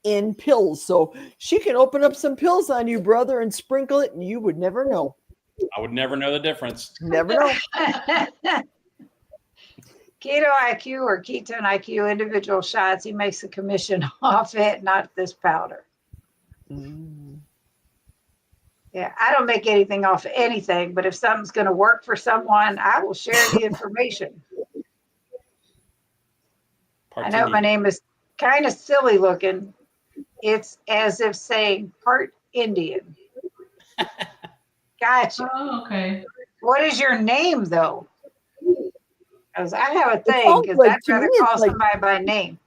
in pills. So she can open up some pills on you, brother, and sprinkle it, and you would never know. I would never know the difference. Never know. Keto IQ or ketone IQ individual shots. He makes a commission off it, not this powder. Yeah, I don't make anything off of anything, but if something's going to work for someone, I will share the information. I know my name is kind of silly looking. It's as if saying part Indian. Gotcha. Oh, okay. What is your name, though? Because I have a thing, sounds because like, I'd to rather me, it's call like- somebody by name.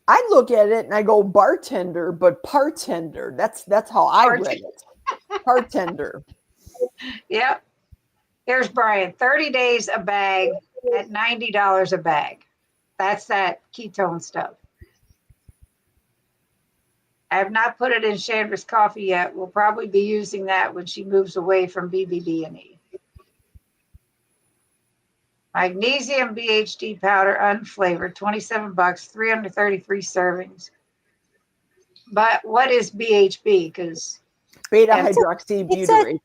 I look at it and I go bartender, but partender. That's how I read it. Partender. Yep. Here's Brian. 30 days a bag at $90 a bag. That's that ketone stuff. I have not put it in Chandra's coffee yet. We'll probably be using that when she moves away from BBB E. Magnesium BHD powder, unflavored, 27 bucks, 333 servings. But what is BHB? Because Beta It's hydroxybutyrate.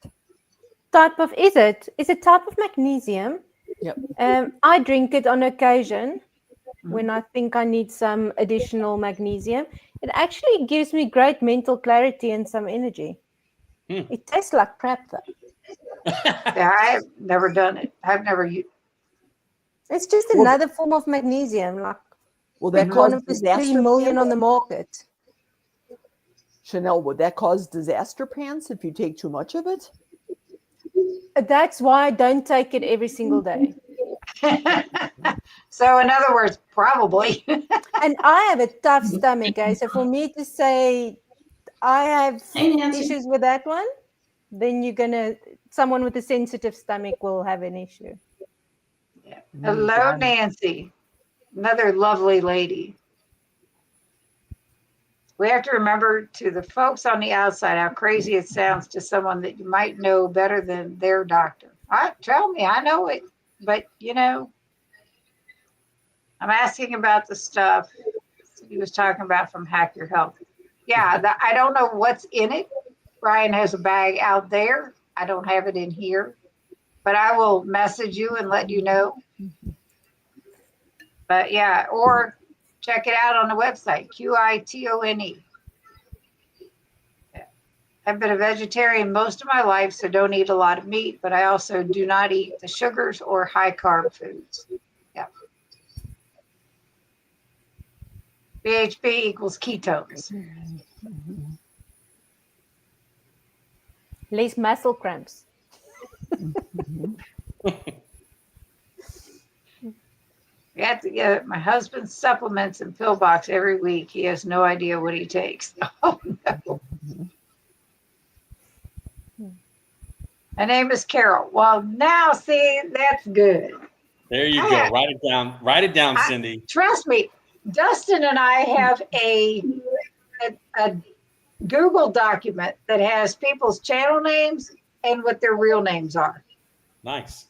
Type of is it type of magnesium? Yep. I drink it on occasion when I think I need some additional magnesium. It actually gives me great mental clarity and some energy. It tastes like crap though. yeah, I've never done it. I've never used. It's just another form of magnesium, like Will that one cause of the 3 disaster million pants? on the market. Chanel, would that cause disaster pants if you take too much of it? That's why I don't take it every single day. So in other words, probably. And I have a tough stomach, guys. So for me to say I have Hey, Nancy. issues with that one, then someone with a sensitive stomach will have an issue. Hello, Nancy. Another lovely lady. We have to remember to the folks on the outside how crazy it sounds to someone that you might know better than their doctor. Tell me, I know it, but I'm asking about the stuff he was talking about from Hack Your Health. Yeah, I don't know what's in it. Brian has a bag out there. I don't have it in here, but I will message you and let you know. But yeah, or check it out on the website, QITONE. I've been a vegetarian most of my life, so don't eat a lot of meat, but I also do not eat the sugars or high carb foods. Yeah. BHB equals ketones. Less muscle cramps. We have to get my husband's supplements and pill box every week. He has no idea what he takes. Oh no. My name is Carol. Well, now see, that's good. There you go. Write it down. Write it down, Cindy. Trust me, Dustin and I have a Google document that has people's channel names and what their real names are. Nice.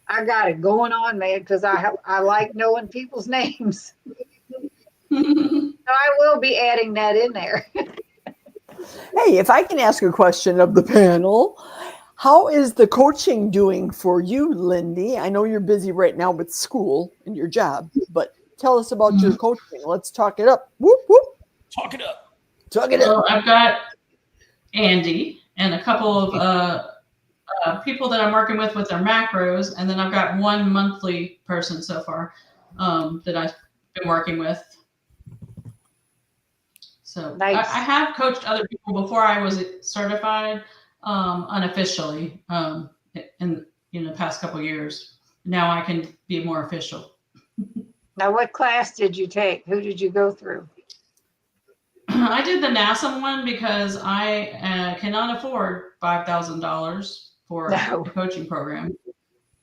I got it going on, man, because I like knowing people's names. So I will be adding that in there. Hey, if I can ask a question of the panel, how is the coaching doing for you, Lindy? I know you're busy right now with school and your job, but tell us about your coaching. Let's talk it up. Whoop, whoop. Talk it up. Talk it up. So I've got Andy and a couple of people that I'm working with their macros, and then I've got one monthly person so far that I've been working with. So Nice. I have coached other people before I was certified, unofficially, in the past couple of years. Now I can be more official. Now, what class did you take? Who did you go through? I did the NASA one because I cannot afford $5,000 for No. a coaching program.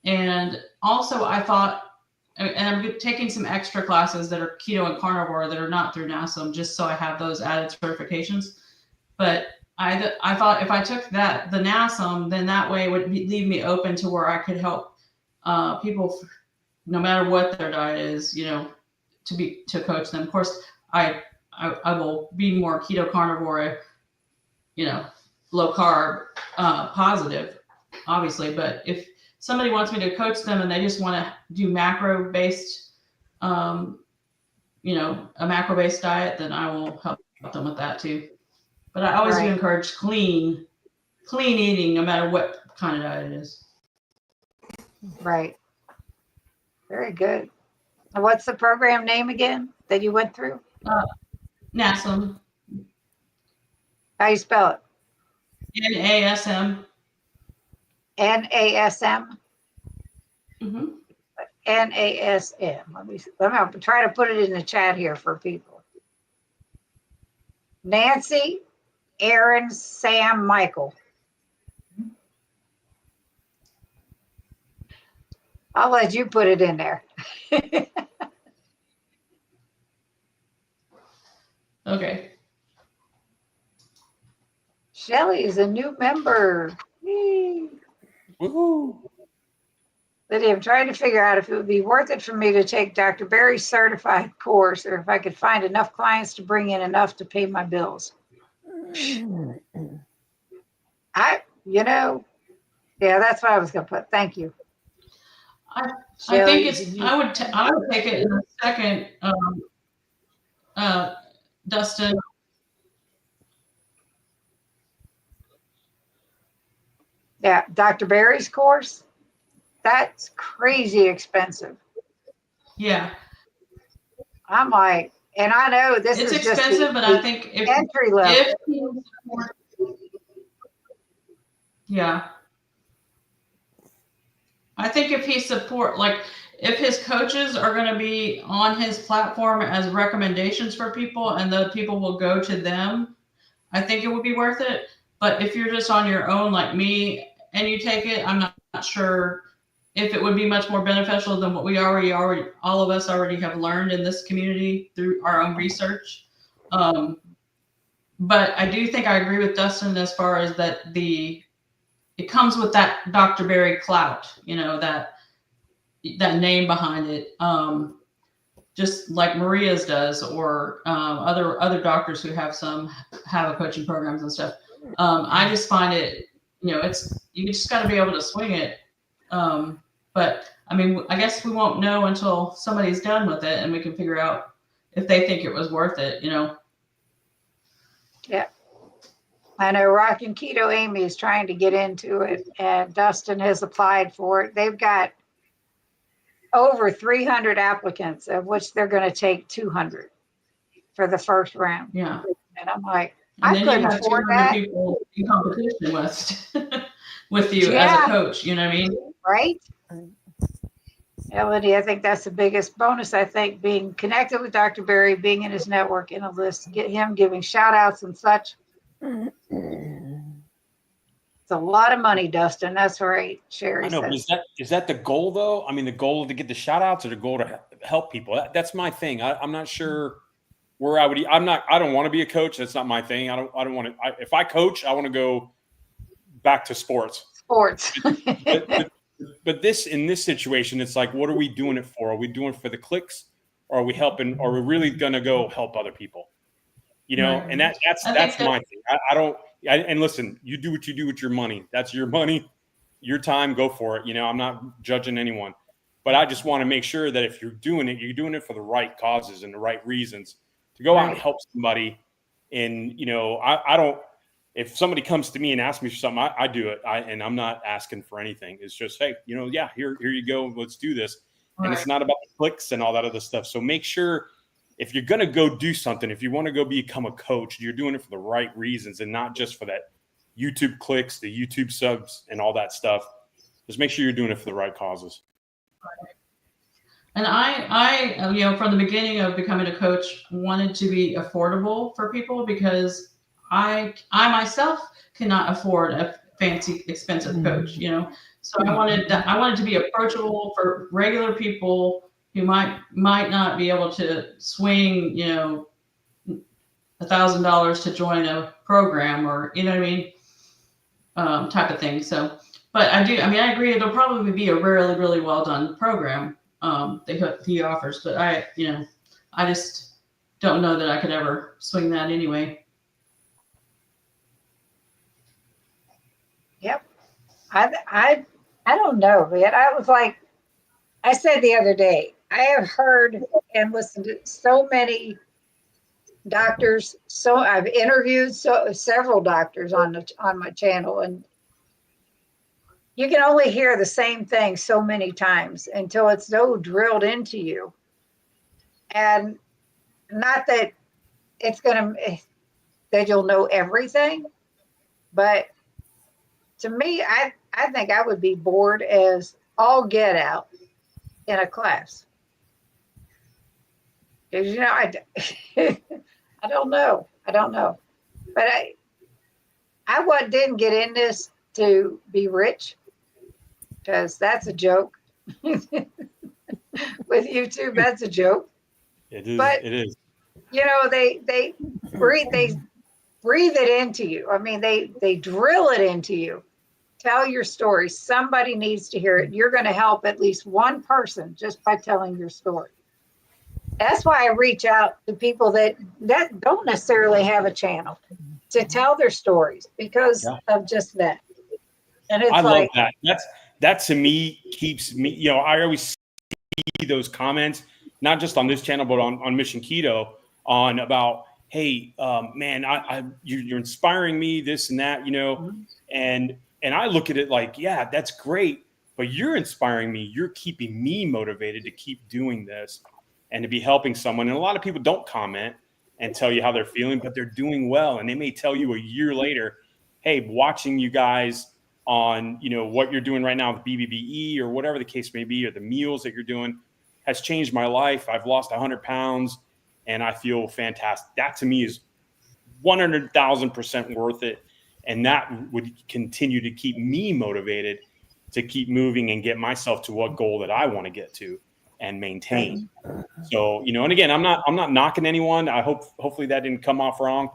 And also I thought, and I'm taking some extra classes that are keto and carnivore that are not through NASA, just so I have those added certifications. But I thought if I took the NASM, then that way it would leave me open to where I could help people, no matter what their diet is, to coach them. Of course, I will be more keto carnivore, low carb, positive, obviously. But if somebody wants me to coach them and they just want to do macro based, a macro based diet, then I will help them with that too. But I always do encourage clean eating, no matter what kind of diet it is. Right. Very good. And what's the program name again that you went through? NASM. How you spell it? NASM. NASM? Mm-hmm. NASM. Let me try to put it in the chat here for people. Nancy, Aaron, Sam, Michael. I'll let you put it in there. Okay. Shelly is a new member. Yay. Woohoo! Lydia, I'm trying to figure out if it would be worth it for me to take Dr. Berry's certified course, or if I could find enough clients to bring in enough to pay my bills. Yeah, that's what I was going to put. Thank you. I think I would take it in a second, Dustin. Yeah, Dr. Berry's course, that's crazy expensive. Yeah. I'm like, and I know this It's is expensive, just but I think if entry level. Yeah. I think if he if his coaches are going to be on his platform as recommendations for people and the people will go to them, I think it would be worth it. But if you're just on your own like me and you take it, I'm not sure if it would be much more beneficial than what we already all of us already have learned in this community through our own research. But I do think I agree with Dustin as far as that it comes with that Dr. Berry clout, that name behind it, just like Maria's does, or other doctors who have a coaching programs and stuff. I just find it, you just got to be able to swing it. But I mean, I guess we won't know until somebody's done with it and we can figure out if they think it was worth it, Yeah. I know Rockin' Keto Amy is trying to get into it, and Dustin has applied for it. They've got over 300 applicants, of which they're going to take 200 for the first round. Yeah. And I'm like, and I couldn't afford that. People in competition with you as a coach, you know what I mean? Right? Lydia, I think that's the biggest bonus. I think being connected with Dr. Berry, being in his network, in a list, get him giving shout outs and such. It's a lot of money, Dustin. That's right, Sherry. I know, says. but is that the goal though? I mean, the goal to get the shout outs or the goal to help people? That's my thing. I'm not sure where I don't want to be a coach. That's not my thing. I don't want to, if I coach, I want to go back to sports. But in this situation, it's like, what are we doing it for? Are we doing it for the clicks? Or are we helping? Are we really going to go help other people? And that's my thing. And listen, you do what you do with your money. That's your money, your time, go for it. I'm not judging anyone, but I just want to make sure that if you're doing it, you're doing it for the right causes and the right reasons to go out and help somebody. And, I don't, if somebody comes to me and asks me for something, I do it. And I'm not asking for anything. It's just, hey, here you go. Let's do this. Right. And it's not about the clicks and all that other stuff. So make sure if you're going to go do something, if you want to go become a coach, you're doing it for the right reasons and not just for that YouTube clicks, the YouTube subs, and all that stuff. Just make sure you're doing it for the right causes. And I, you know, from the beginning of becoming a coach, wanted to be affordable for people because I myself cannot afford a fancy, expensive coach, you know. So I wanted to be approachable for regular people who might not be able to swing, you know, $1,000 to join a program, or, you know what I mean, type of thing. So, but I agree it'll probably be a really, really well done program that he offers. But I just don't know that I could ever swing that anyway. Yep. I don't know, man. I was like, I said the other day, I have heard and listened to so many doctors. So I've interviewed several doctors on my channel, and you can only hear the same thing so many times until it's so drilled into you. And not that that you'll know everything, but to me, I think I would be bored as all get out in a class. Because, you know, I don't know. But I didn't get in this to be rich, because that's a joke. With YouTube, that's a joke. It is. But, it is. You know, they breathe it into you. I mean, they drill it into you. Tell your story. Somebody needs to hear it. You're going to help at least one person just by telling your story. That's why I reach out to people that don't necessarily have a channel to tell their stories because of just that. And it's I love that. That to me keeps me, you know, I always see those comments, not just on this channel, but on Mission Keto, on about, hey, man, you're inspiring me, this and that, you know, and I look at it like, yeah, that's great, but you're inspiring me. You're keeping me motivated to keep doing this and to be helping someone. And a lot of people don't comment and tell you how they're feeling, but they're doing well. And they may tell you a year later, hey, watching you guys on, you know, what you're doing right now with BBB E or whatever the case may be, or the meals that you're doing has changed my life. I've lost 100 pounds and I feel fantastic. That to me is 100,000% worth it. And that would continue to keep me motivated to keep moving and get myself to what goal that I want to get to and maintain. So, you know, and again, I'm not knocking anyone. I hopefully that didn't come off wrong.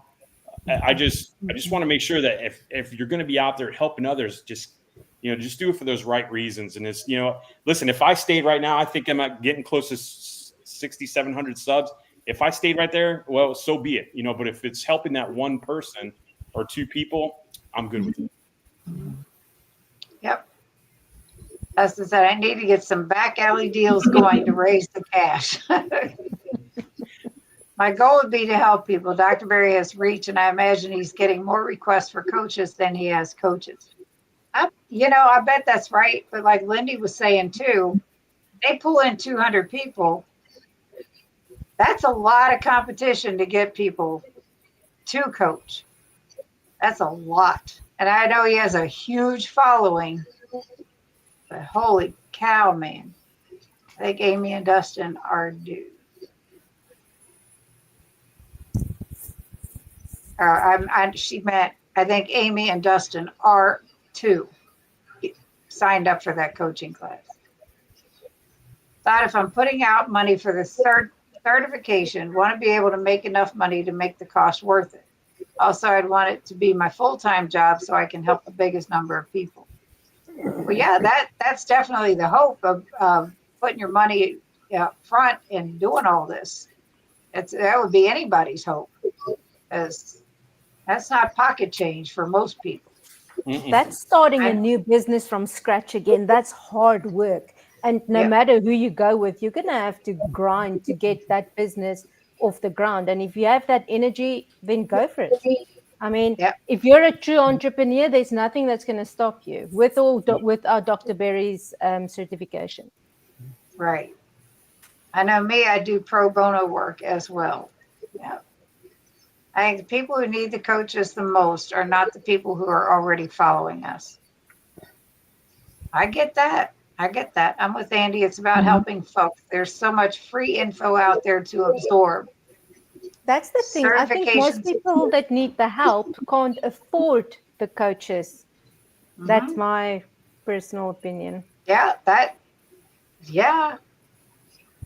I just want to make sure that if you're going to be out there helping others, just do it for those right reasons. And it's, you know, listen, if I stayed right now, I think I'm getting close to 6,700 subs. If I stayed right there, well, so be it, you know, but if it's helping that one person or two people, I'm good with it. Yep. As I said, I need to get some back alley deals going to raise the cash. My goal would be to help people. Dr. Berry has reach, and I imagine he's getting more requests for coaches than he has coaches. I bet that's right. But like Lindy was saying too, they pull in 200 people. That's a lot of competition to get people to coach. That's a lot. And I know he has a huge following. But holy cow, man. I think Amy and Dustin are due. She meant, I think Amy and Dustin are too signed up for that coaching class. Thought if I'm putting out money for the certification, want to be able to make enough money to make the cost worth it. Also, I'd want it to be my full-time job so I can help the biggest number of people. Well, yeah, that's definitely the hope of putting your money up front and doing all this. That would be anybody's hope, because that's not pocket change for most people. That's starting a new business from scratch again. That's hard work. And no matter who you go with, you're going to have to grind to get that business off the ground. And if you have that energy, then go for it. I mean, if you're a true entrepreneur, there's nothing that's going to stop you with our Dr. Berry's certification. Right. I know me, I do pro bono work as well. Yeah. I think the people who need the coaches the most are not the people who are already following us. I get that. I get that. I'm with Andy. It's about helping folks. There's so much free info out there to absorb. That's the thing. I think most Certifications. people that need the help can't afford the coaches. That's my personal opinion. Yeah,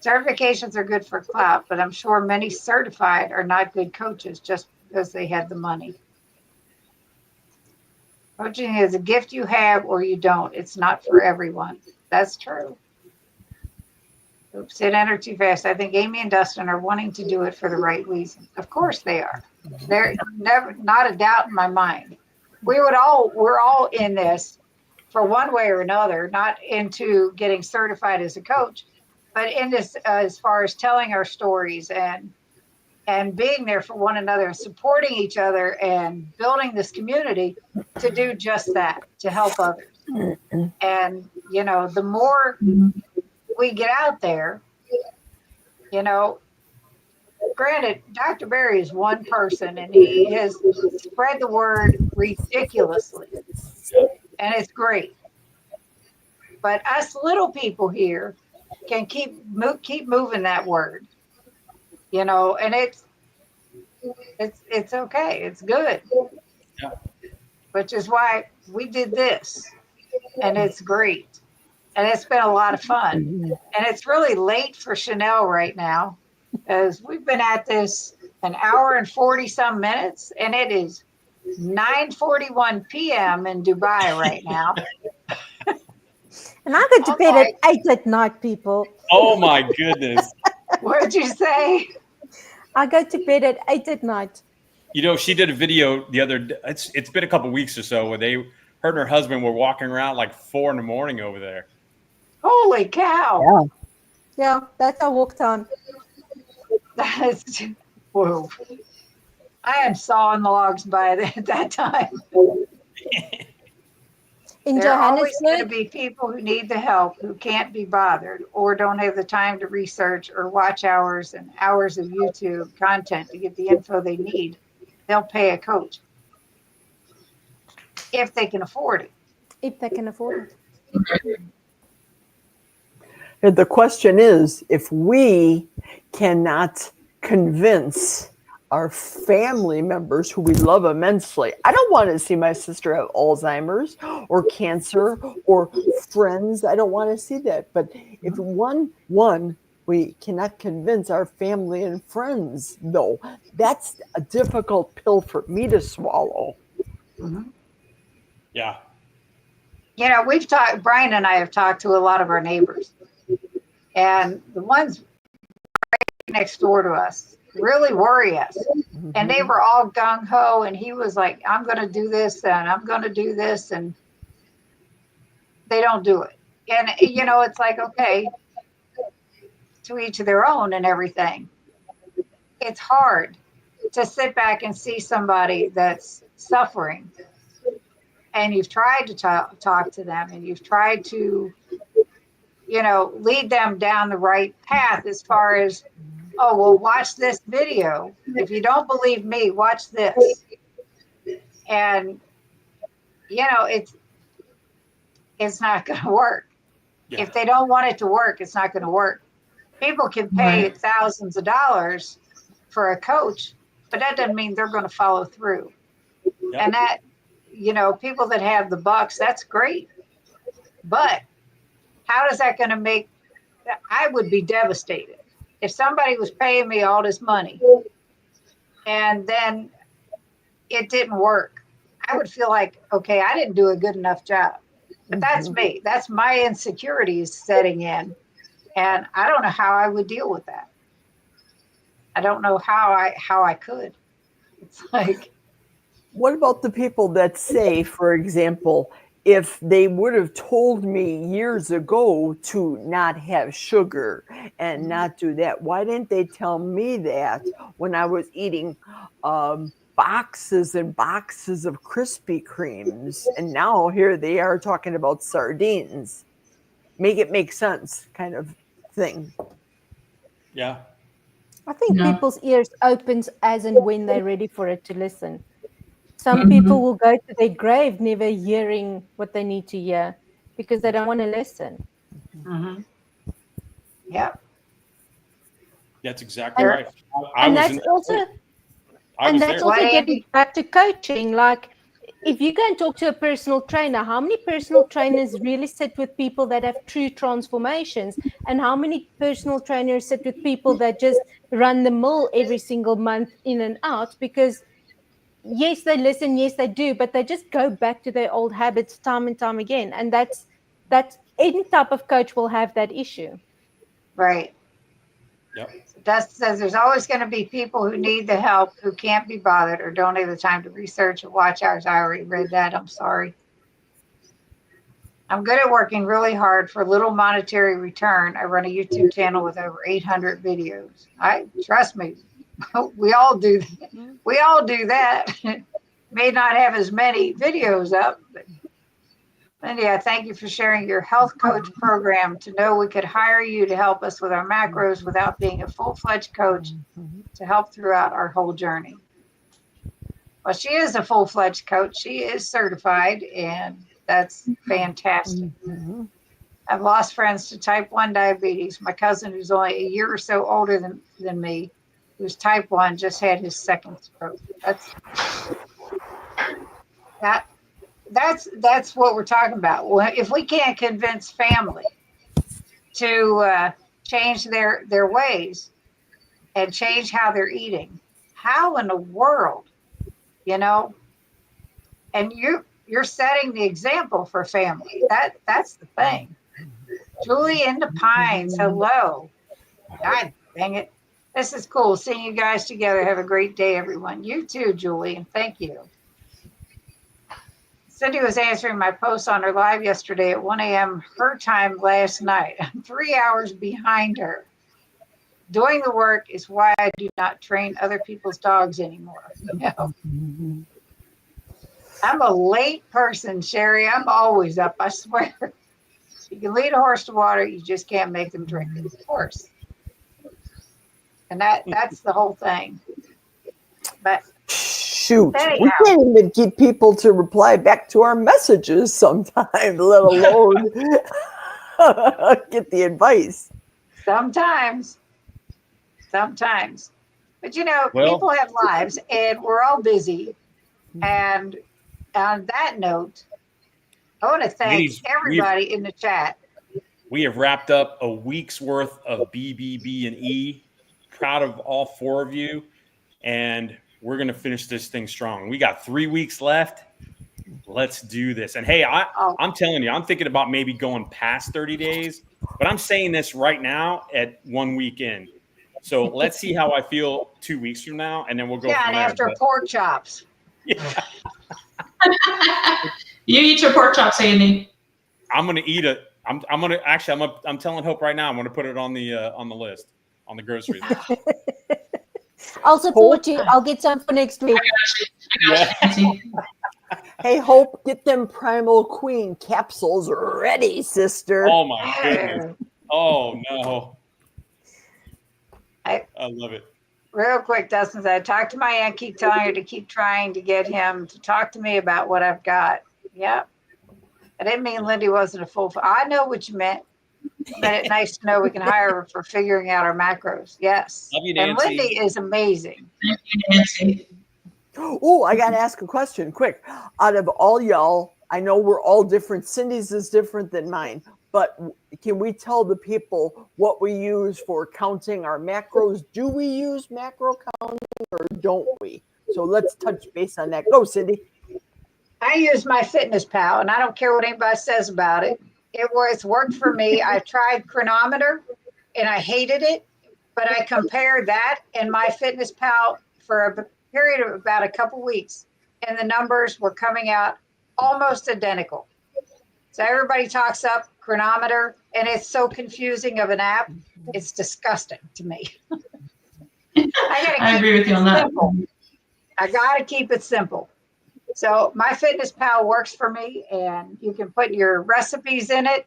certifications are good for clout, but I'm sure many certified are not good coaches just because they had the money. Coaching is a gift you have or you don't. It's not for everyone. That's true. Oops, it entered too fast. I think Amy and Dustin are wanting to do it for the right reason. Of course they are. They're never, not a doubt in my mind. We're all in this for one way or another, not into getting certified as a coach, but in this as far as telling our stories and being there for one another, supporting each other and building this community to do just that, to help others. And, you know, the more we get out there, you know, granted, Dr. Barry is one person and he has spread the word ridiculously. And it's great. But us little people here can keep moving that word, you know, and it's okay. It's good. Yeah. Which is why we did this. And it's great. And it's been a lot of fun. And it's really late for Chanel right now, as we've been at this an hour and 40 some minutes, and it is 9:41 p.m. in Dubai right now. And I go to bed at 8 at night, people. Oh my goodness. What did you say? I go to bed at 8 at night. You know, she did a video the other day. It's been a couple weeks or so where her and her husband were walking around like 4 a.m. over there. Holy cow. Yeah, that's our walk time. That's, whoa. I am sawing logs by that time. In There are always going to Johannesburg, be people who need the help, who can't be bothered or don't have the time to research or watch hours and hours of YouTube content to get the info they need. They'll pay a coach if they can afford it. if they can afford it. And the question is, if we cannot convince our family members who we love immensely, I don't want to see my sister have Alzheimer's or cancer or friends. I don't want to see that. But if we cannot convince our family and friends, though, that's a difficult pill for me to swallow. Yeah. You know, Brian and I have talked to a lot of our neighbors, and the ones right next door to us really worry us. And they were all gung-ho, and he was like, I'm going to do this and I'm going to do this, and they don't do it. And, you know, it's like, okay, to each of their own and everything. It's hard to sit back and see somebody that's suffering, and you've tried to talk to them, and you've tried to, you know, lead them down the right path as far as, oh, well, watch this video. If you don't believe me, watch this. And, you know, it's not going to work. Yeah. If they don't want it to work, it's not going to work. People can pay thousands of dollars for a coach, but that doesn't mean they're going to follow through. Yep. And that, you know, people that have the bucks, that's great. But how is that going to make, I would be devastated if somebody was paying me all this money and then it didn't work. I would feel like, okay, I didn't do a good enough job. But that's me. That's my insecurities setting in. And I don't know how I would deal with that. I don't know how I could. It's like, What about the people that say, for example, if they would have told me years ago to not have sugar and not do that, why didn't they tell me that when I was eating boxes and boxes of Krispy Kremes? And now here they are talking about sardines. Make it make sense kind of thing. Yeah. I think Yeah. people's ears opens as and when they're ready for it to listen. Some Mhm. people will go to their grave never hearing what they need to hear because they don't want to listen. Mm-hmm. Yep. That's exactly Sure. right. I And was that's in, also I and was that's there. What, also getting Andy? back to coaching. Like, if you go and talk to a personal trainer, how many personal trainers really sit with people that have true transformations? And how many personal trainers sit with people that just run the mill every single month in and out? Because yes, they listen, yes, they do, but they just go back to their old habits time and time again. And that's any type of coach will have that issue. Right. Yep. Dust says there's always going to be people who need the help who can't be bothered or don't have the time to research or watch hours. I already read that. I'm sorry. I'm good at working really hard for little monetary return. I run a YouTube channel with over 800 videos. Trust me, we all do. We all do that. May not have as many videos up, but Lindy, I thank you for sharing your health coach program to know we could hire you to help us with our macros without being a full-fledged coach to help throughout our whole journey. Well, she is a full-fledged coach. She is certified, and that's fantastic. I've lost friends to type 1 diabetes. My cousin, who's only a year or so older than me, who's type 1, just had his second stroke. That's what we're talking about. Well, if we can't convince family to change their ways and change how they're eating, how in the world, and you're setting the example for family. That's the thing. Julie in the Pines, hello. God dang it. This is cool seeing you guys together. Have a great day, everyone. You too, Julie, and thank you. Cindy was answering my post on her live yesterday at 1 a.m. her time last night. I'm 3 hours behind her. Doing the work is why I do not train other people's dogs anymore. I'm a late person, Sherry. I'm always up, I swear. You can lead a horse to water, you just can't make them drink it, of course. And that's the whole thing. But shoot, we anyhow, can't even get people to reply back to our messages sometimes, let alone get the advice. sometimes. But Well- people have lives and we're all busy. And on that note, I want to thank Ladies, everybody in the chat. We have wrapped up a week's worth of BBB and E. Proud of all 4 of you. And we're going to finish this thing strong. We got 3 weeks left. Let's do this. And hey, I'm telling you, I'm thinking about maybe going past 30 days, but I'm saying this right now at 1 week in. So let's see how I feel 2 weeks from now, and then we'll go from And there. after pork chops. Yeah. You eat your pork chops, Andy. I'm going to eat it. I'm telling Hope right now, I'm going to put it on the list, on the grocery list. I'll support you. I'll get some for next week. I got you, Nancy. Hey, Hope, get them Primal Queen capsules ready, sister. Oh my goodness. Oh no. I love it. Real quick, Dustin said, I talked to my aunt, keep telling her to keep trying to get him to talk to me about what I've got. Yep. I didn't mean Lindy wasn't a full. I know what you meant. But it's nice to know we can hire her for figuring out our macros. Yes. Love you, and Nancy. Lindy is amazing. Thank you, Nancy. Oh, I got to ask a question quick. Out of all y'all, I know we're all different. Cindy's is different than mine, but can we tell the people what we use for counting our macros? Do we use macro counting or don't we? So let's touch base on that. Go, Cindy. I use my Fitness Pal, and I don't care what anybody says about it. It's worked for me. I tried Chronometer, and I hated it, but I compared that and my Fitness Pal for a period of about a couple weeks, and the numbers were coming out almost identical. So everybody talks up Chronometer, and it's so confusing of an app. It's disgusting to me. I agree with you on that. Simple. I got to keep it simple. So my Fitness Pal works for me, and you can put your recipes in it.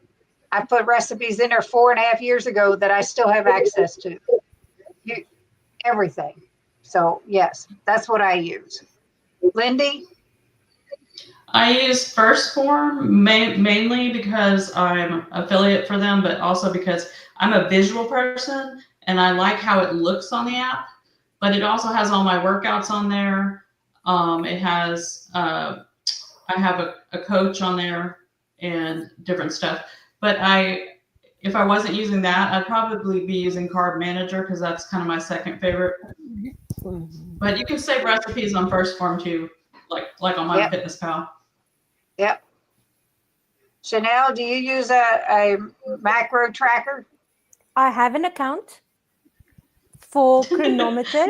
I put recipes in there 4.5 years ago that I still have access to. everything. So yes, that's what I use. Lindy? I use First Form mainly because I'm affiliate for them, but also because I'm a visual person and I like how it looks on the app. But it also has all my workouts on there. It has I have a coach on there and different stuff. But if I wasn't using that, I'd probably be using Carb Manager because that's kind of my second favorite. But you can save recipes on First Form too, like on My Fitness Pal. Yep. Chanel, do you use a macro tracker? I have an account for chronometer.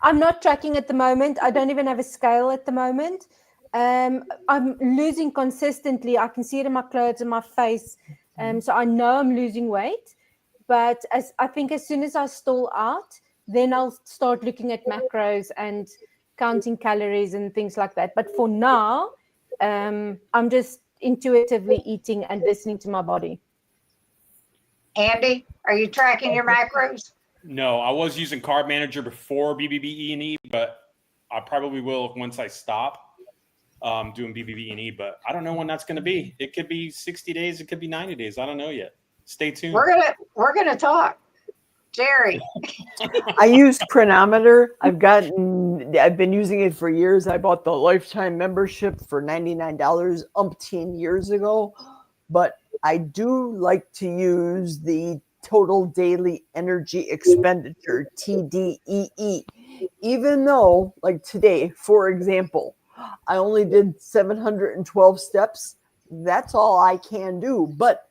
I'm not tracking at the moment. I don't even have a scale at the moment. I'm losing consistently. I can see it in my clothes and my face. So I know I'm losing weight. But I think as soon as I stall out, then I'll start looking at macros and counting calories and things like that. But for now, I'm just intuitively eating and listening to my body. Andy, are you tracking your macros? No, I was using Carb Manager before BBB E, but I probably will once I stop doing BBB E. But I don't know when that's going to be. It could be 60 days. It could be 90 days. I don't know yet. Stay tuned. We're gonna talk. Jerry. I use Chronometer. I've been using it for years. I bought the lifetime membership for $99 umpteen years ago, but I do like to use the Total Daily Energy Expenditure, TDEE, even though, like today, for example, I only did 712 steps. That's all I can do. But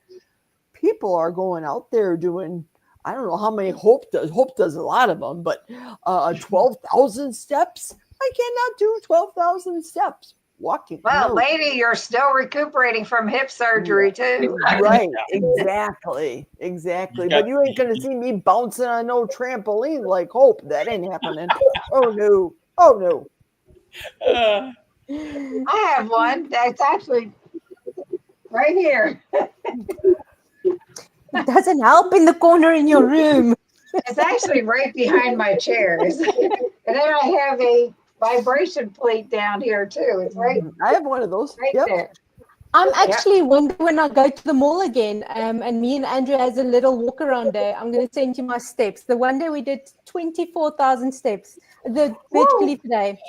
people are going out there doing, I don't know how many Hope does. Hope does a lot of them, but 12,000 steps. I cannot do 12,000 steps walking. Well, no. lady, you're still recuperating from hip surgery too. Right, exactly. But you ain't gonna see me bouncing on no trampoline like Hope. That ain't happening. Oh no. I have one that's actually right here. It doesn't help in the corner in your room. It's actually right behind my chair. And then I have a vibration plate down here too. It's right. I have one of those. Right there. I'm actually wondering when I go to the mall again, and me and Andrew has a little walk around day. I'm going to send you my steps. The one day we did 24,000 steps. The bed cliff day.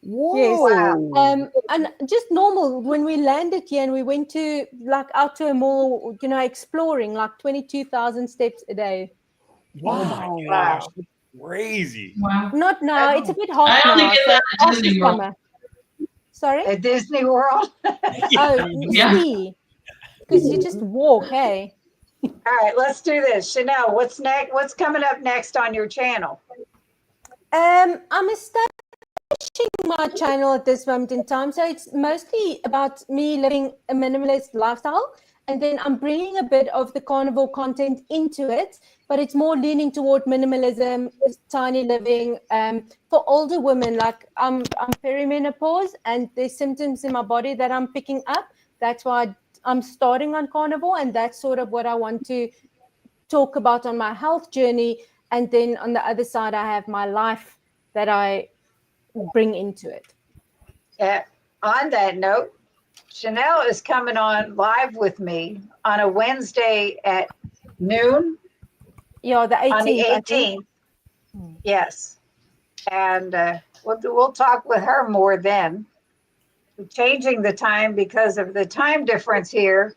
Whoa. Yes. And just normal when we landed here and we went to out to a mall, exploring 22,000 steps a day. Wow. Oh my gosh. Crazy. Wow. Not now. It's a bit hot I only now. did that at Disney World. Summer. Sorry? At Disney World? Yeah. See. Because you just walk, hey? All right, let's do this. Chanel, what's next? What's coming up next on your channel? I'm establishing my channel at this moment in time. So it's mostly about me living a minimalist lifestyle. And then I'm bringing a bit of the carnivore content into it, but it's more leaning toward minimalism, tiny living. For older women, I'm perimenopause and there's symptoms in my body that I'm picking up. That's why I'm starting on carnivore, and that's sort of what I want to talk about on my health journey. And then on the other side, I have my life that I bring into it. On that note, Chanel is coming on live with me on a Wednesday at noon. Yeah, the 18th. On the 18th. Yes. And we'll talk with her more then. We're changing the time because of the time difference here.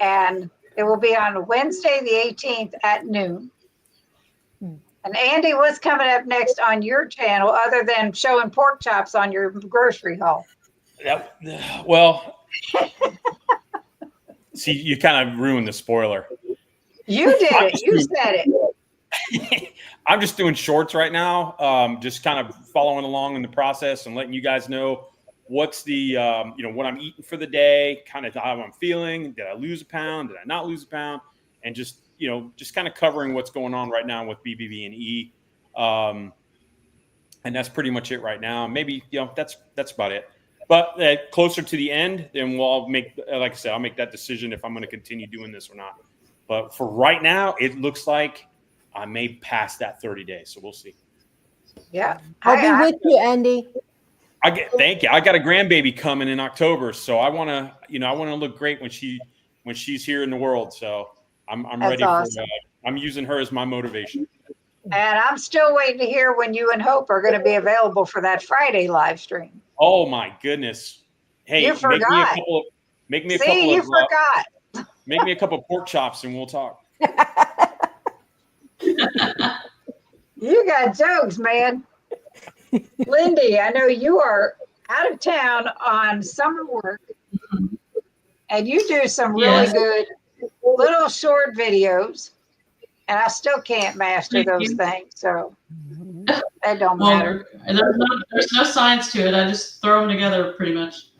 And it will be on Wednesday, the 18th at noon. And Andy, what's coming up next on your channel other than showing pork chops on your grocery haul? Well, see, you kind of ruined the spoiler. You did it. You said it. I'm just doing shorts right now, just kind of following along in the process and letting you guys know what's the, what I'm eating for the day, kind of how I'm feeling. Did I lose a pound? Did I not lose a pound? And just kind of covering what's going on right now with BBB and E. And that's pretty much it right now. Maybe, that's about it. But closer to the end, then we'll make, like I said, I'll make that decision if I'm going to continue doing this or not. But for right now, it looks like I may pass that 30 days. So we'll see. Yeah. I'll be with you, Andy. Thank you. I got a grandbaby coming in October, so I want to, I want to look great when she's here in the world. So I'm ready awesome. I'm using her as my motivation. And I'm still waiting to hear when you and Hope are going to be available for that Friday live stream. Oh my goodness! Hey, you forgot. Make me a couple of pork chops, and we'll talk. You got jokes, man. Lindy, I know you are out of town on summer work, and you do some really good little short videos, and I still can't master those things, so that don't matter. There's no science to it. I just throw them together pretty much.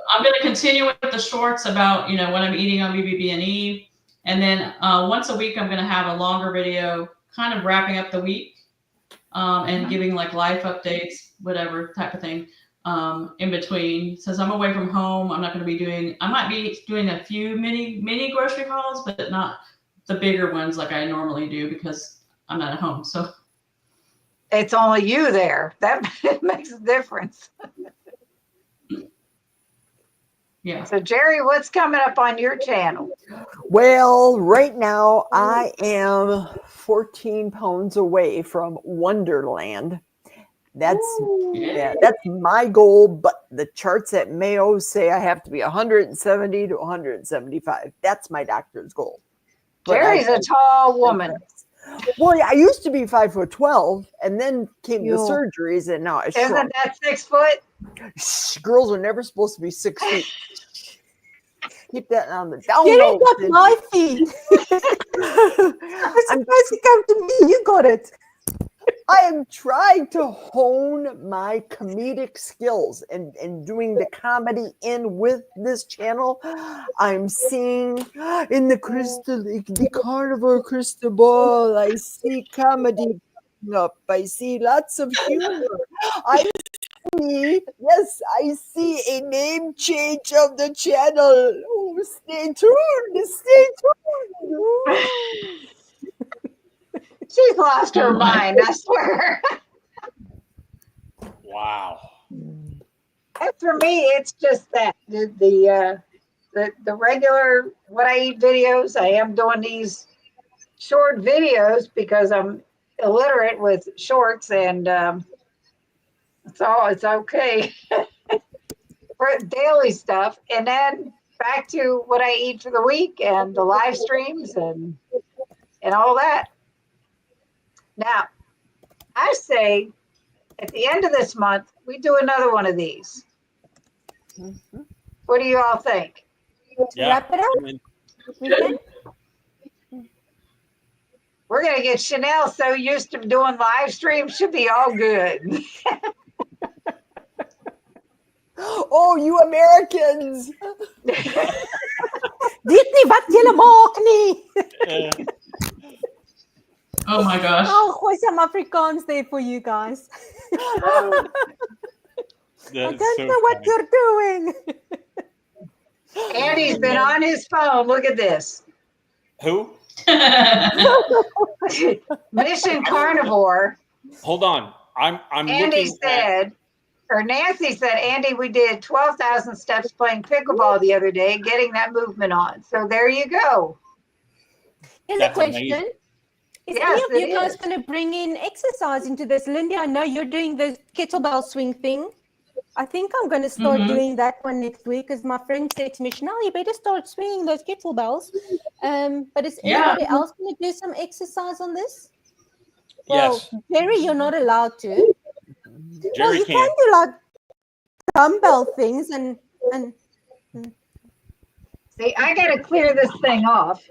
I'm going to continue with the shorts about, what I'm eating on BBB E. And then once a week, I'm going to have a longer video kind of wrapping up the week and giving like life updates, whatever type of thing in between. Since I'm away from home, I'm not going to be I might be doing a few mini grocery hauls, but not the bigger ones like I normally do because I'm not at home. So it's only you there. That makes a difference. Yeah. So Jerry, what's coming up on your channel? Well, right now I am 14 pounds away from Wonderland. That's my goal, but the charts at Mayo say I have to be 170 to 175. That's my doctor's goal. Jerry's a tall woman. Well, I used to be 5'12", and then came the surgeries, and now I shrunk. Isn't that 6 foot? Girls are never supposed to be 6 feet. Keep that on the down Jerry low. got my feet. I'm supposed to come to me. You got it. I am trying to hone my comedic skills and doing the comedy in with this channel. I'm seeing in the carnivore crystal ball, I see comedy up. I see lots of humor. I see a name change of the channel. Oh, stay tuned. Stay tuned. She's lost her mind, I swear. Wow. And for me, it's just that the regular what I eat videos. I am doing these short videos because I'm illiterate with shorts, and it's okay for daily stuff. And then back to what I eat for the week and the live streams and all that. Now, I say at the end of this month, we do another one of these. Mm-hmm. What do you all think? Yeah. Wrap it up. We're going to get Chanel so used to doing live streams. Should be all good. Oh, you Americans. Weet nie wat julle maak nie. Oh my gosh. I'll gooi some Afrikaans there for you guys. I don't know what you're doing. Andy's been on his phone. Look at this. Who? Mission Carnivore. Hold on. I'm Andy looking said, or Nancy said, Andy, we did 12,000 steps playing pickleball the other day, getting that movement on. So there you go. Here's a That's question. amazing. Is Yes, any of it you guys is. going to bring in exercise into this? Lindy, I know you're doing the kettlebell swing thing. I think I'm going to start doing that one next week because my friend said to me, Chanel, you better start swinging those kettlebells. But is anybody else going to do some exercise on this? Well, Yes. Jerry, you're not allowed to. Jerry you can. can do like dumbbell things and See, I got to clear this thing off.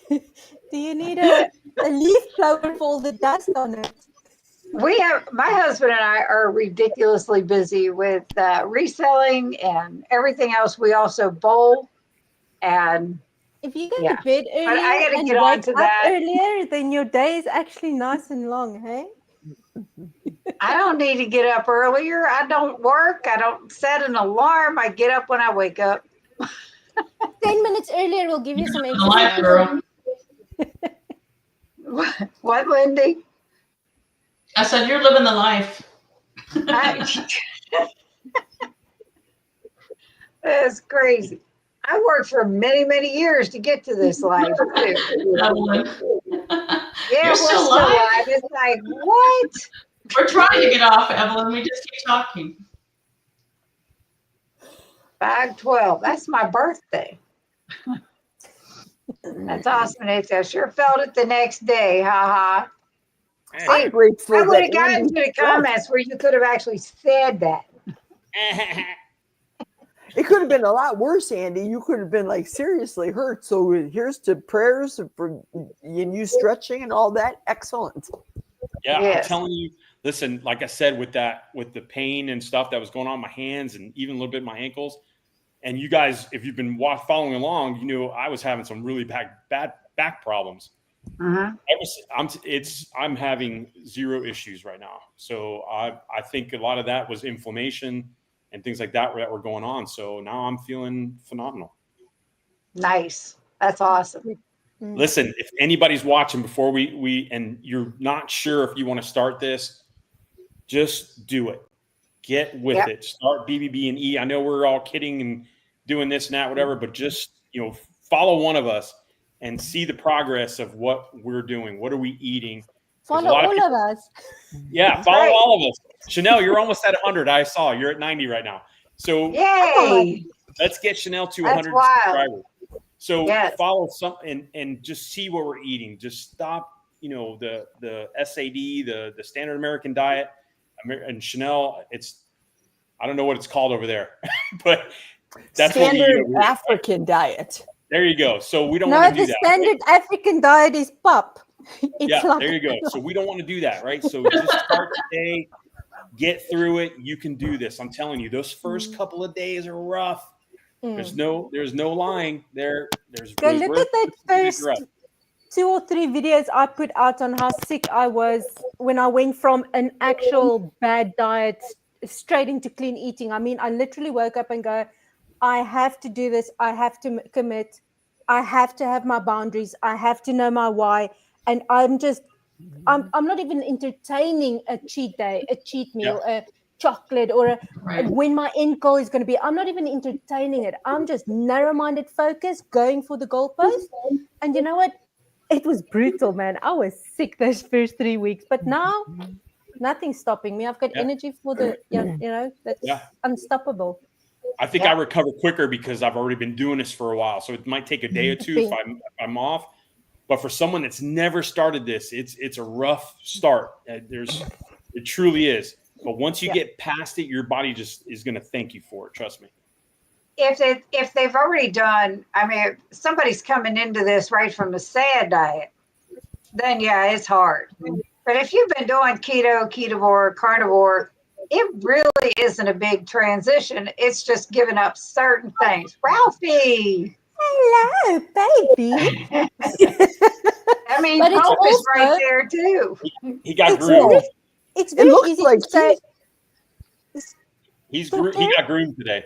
do you need a leaf blower for all the dust on it? My husband and I are ridiculously busy with reselling and everything else. We also bowl, and if you go to bed earlier I gotta and get on wake to up that. earlier, then your day is actually nice and long, hey? I don't need to get up earlier. I don't work. I don't set an alarm. I get up when I wake up. 10 minutes earlier, we'll give you some The life, exercise. girl. What, Lindy? I said you're living the life. That's crazy. I worked for many, many years to get to this life too. Evelyn. Yeah, You're we're still still alive? alive. It's like, what? We're trying to get off, Evelyn. We just keep talking. 5/12. That's my birthday. That's awesome, Nancy. I sure felt it the next day. Ha ha. See, I'm grateful I would that have gotten Andy- to the comments where you could have actually said that. It could have been a lot worse, Andy. You could have been like seriously hurt. So here's to prayers for you stretching and all that. Excellent. Yeah, Yes. I'm telling you. Listen, like I said, with the pain and stuff that was going on in my hands and even a little bit in my ankles, and you guys, if you've been following along, you know I was having some really bad back problems. Uh-huh. I'm having zero issues right now. So I think a lot of that was inflammation and things like that were going on. So now I'm feeling phenomenal. Nice. That's awesome. Listen, if anybody's watching before we and you're not sure if you want to start this, just do it. Get with it. Start BBB and E. I know we're all kidding and doing this and that, whatever, but just, follow one of us and see the progress of what we're doing. What are we eating? Follow all of us. Yeah, follow all of us. Chanel, you're almost at 100. I saw you're at 90 right now. So Yay! let's get Chanel to That's 100 wild. subscribers. So Yes. follow some and just see what we're eating. Just stop, the SAD, the standard American diet. And Chanel, I don't know what it's called over there, but that's Standard what we eat. African diet. There you go. So we don't No, want to do the that. standard African diet is pop. Yeah, there you go. So we don't want to do that, right? So just start today, get through it. You can do this. I'm telling you, those first couple of days are rough. There's no lying there. Go look at that first 2 or 3 videos I put out on how sick I was when I went from an actual bad diet straight into clean eating. I mean, I literally woke up and go, I have to do this. I have to commit. I have to have my boundaries. I have to know my why. And I'm not even entertaining a cheat day, a cheat meal, a chocolate, or when my end goal is going to be. I'm not even entertaining it. I'm just narrow-minded, focused, going for the goalpost. And you know what? It was brutal, man. I was sick those first 3 weeks, but now nothing's stopping me. I've got energy for that's unstoppable. I think I recover quicker because I've already been doing this for a while. So it might take a day or two if I'm off. But for someone that's never started this, it's a rough start. It truly is. But once you get past it, your body just is going to thank you for it. Trust me. If they've already done, if somebody's coming into this right from a SAD diet, then it's hard. But if you've been doing keto, ketovore, carnivore, it really isn't a big transition. It's just giving up certain things. Ralphie. Hello, baby. But Hope is right there too. He got groomed. It's very easy to say. He got groomed today.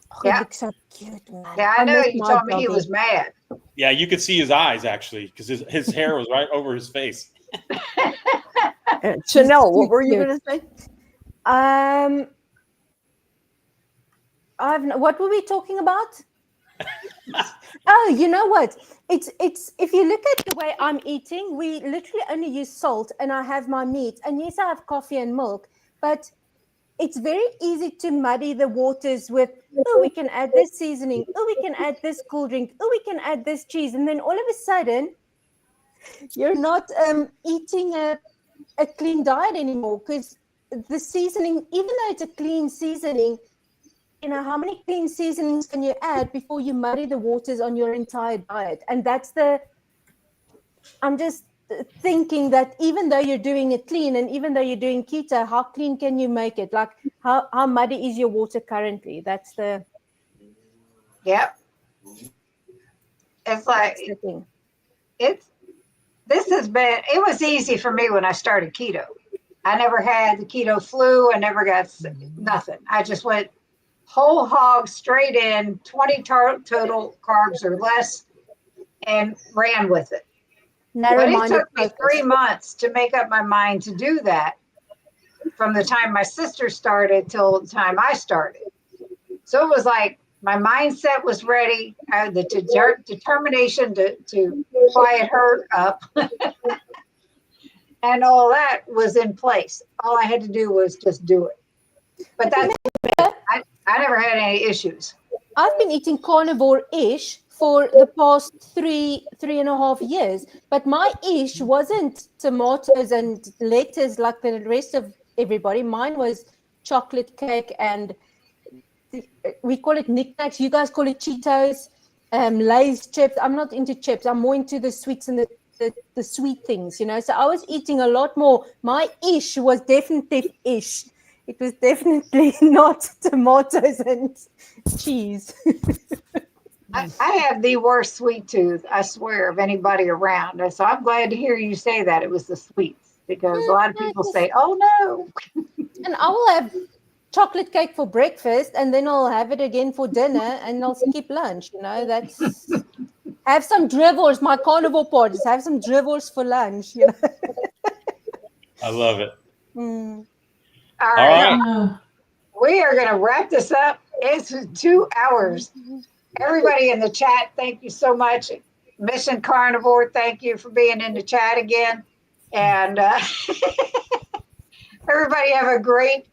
Oh, he looks so cute, man. Yeah, I know. You told me he was mad. Yeah, you could see his eyes actually because his hair was right over his face. Chanel, what were you going to say? What were we talking about? Oh, you know what? It's if you look at the way I'm eating, we literally only use salt, and I have my meat, and yes, I have coffee and milk, but it's very easy to muddy the waters with, we can add this seasoning, we can add this cool drink, we can add this cheese, and then all of a sudden, you're not eating a clean diet anymore, because the seasoning, even though it's a clean seasoning, how many clean seasonings can you add before you muddy the waters on your entire diet? And I'm just thinking that even though you're doing it clean and even though you're doing keto, how clean can you make it? Like how muddy is your water currently? That's the... Yep. It's like, it was easy for me when I started keto. I never had the keto flu. I never got nothing. I just went whole hog straight in, 20 total carbs or less, and ran with it. But it Narrow-minded took me focus. 3 months to make up my mind to do that, from the time my sister started till the time I started. So it was like my mindset was ready, I had the determination to quiet her up, and all that was in place. All I had to do was just do it. But that's I never had any issues. I've been eating carnivore-ish for the past three and a half years, but my ish wasn't tomatoes and lettuce like the rest of everybody. Mine was chocolate cake and we call it knickknacks. You guys call it Cheetos, Lay's chips. I'm not into chips. I'm more into the sweets and the sweet things, you know. So I was eating a lot more. My ish was definitely ish. It was definitely not tomatoes and cheese. I have the worst sweet tooth, I swear, of anybody around. And so I'm glad to hear you say that it was the sweets, because a lot of people say, oh no. And I will have chocolate cake for breakfast and then I'll have it again for dinner and I'll skip lunch, you know. That's have some drivels, my carnivore parties, have some drivels for lunch, you know. I love it. All right. Uh, We are going to wrap this up. It's 2 hours. Everybody in the chat, thank you so much. Mission Carnivore, thank you for being in the chat again. And everybody have a great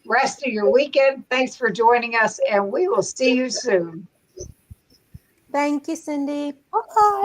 rest of your weekend. Thanks for joining us, and we will see you soon. Thank you, Cindy. Bye.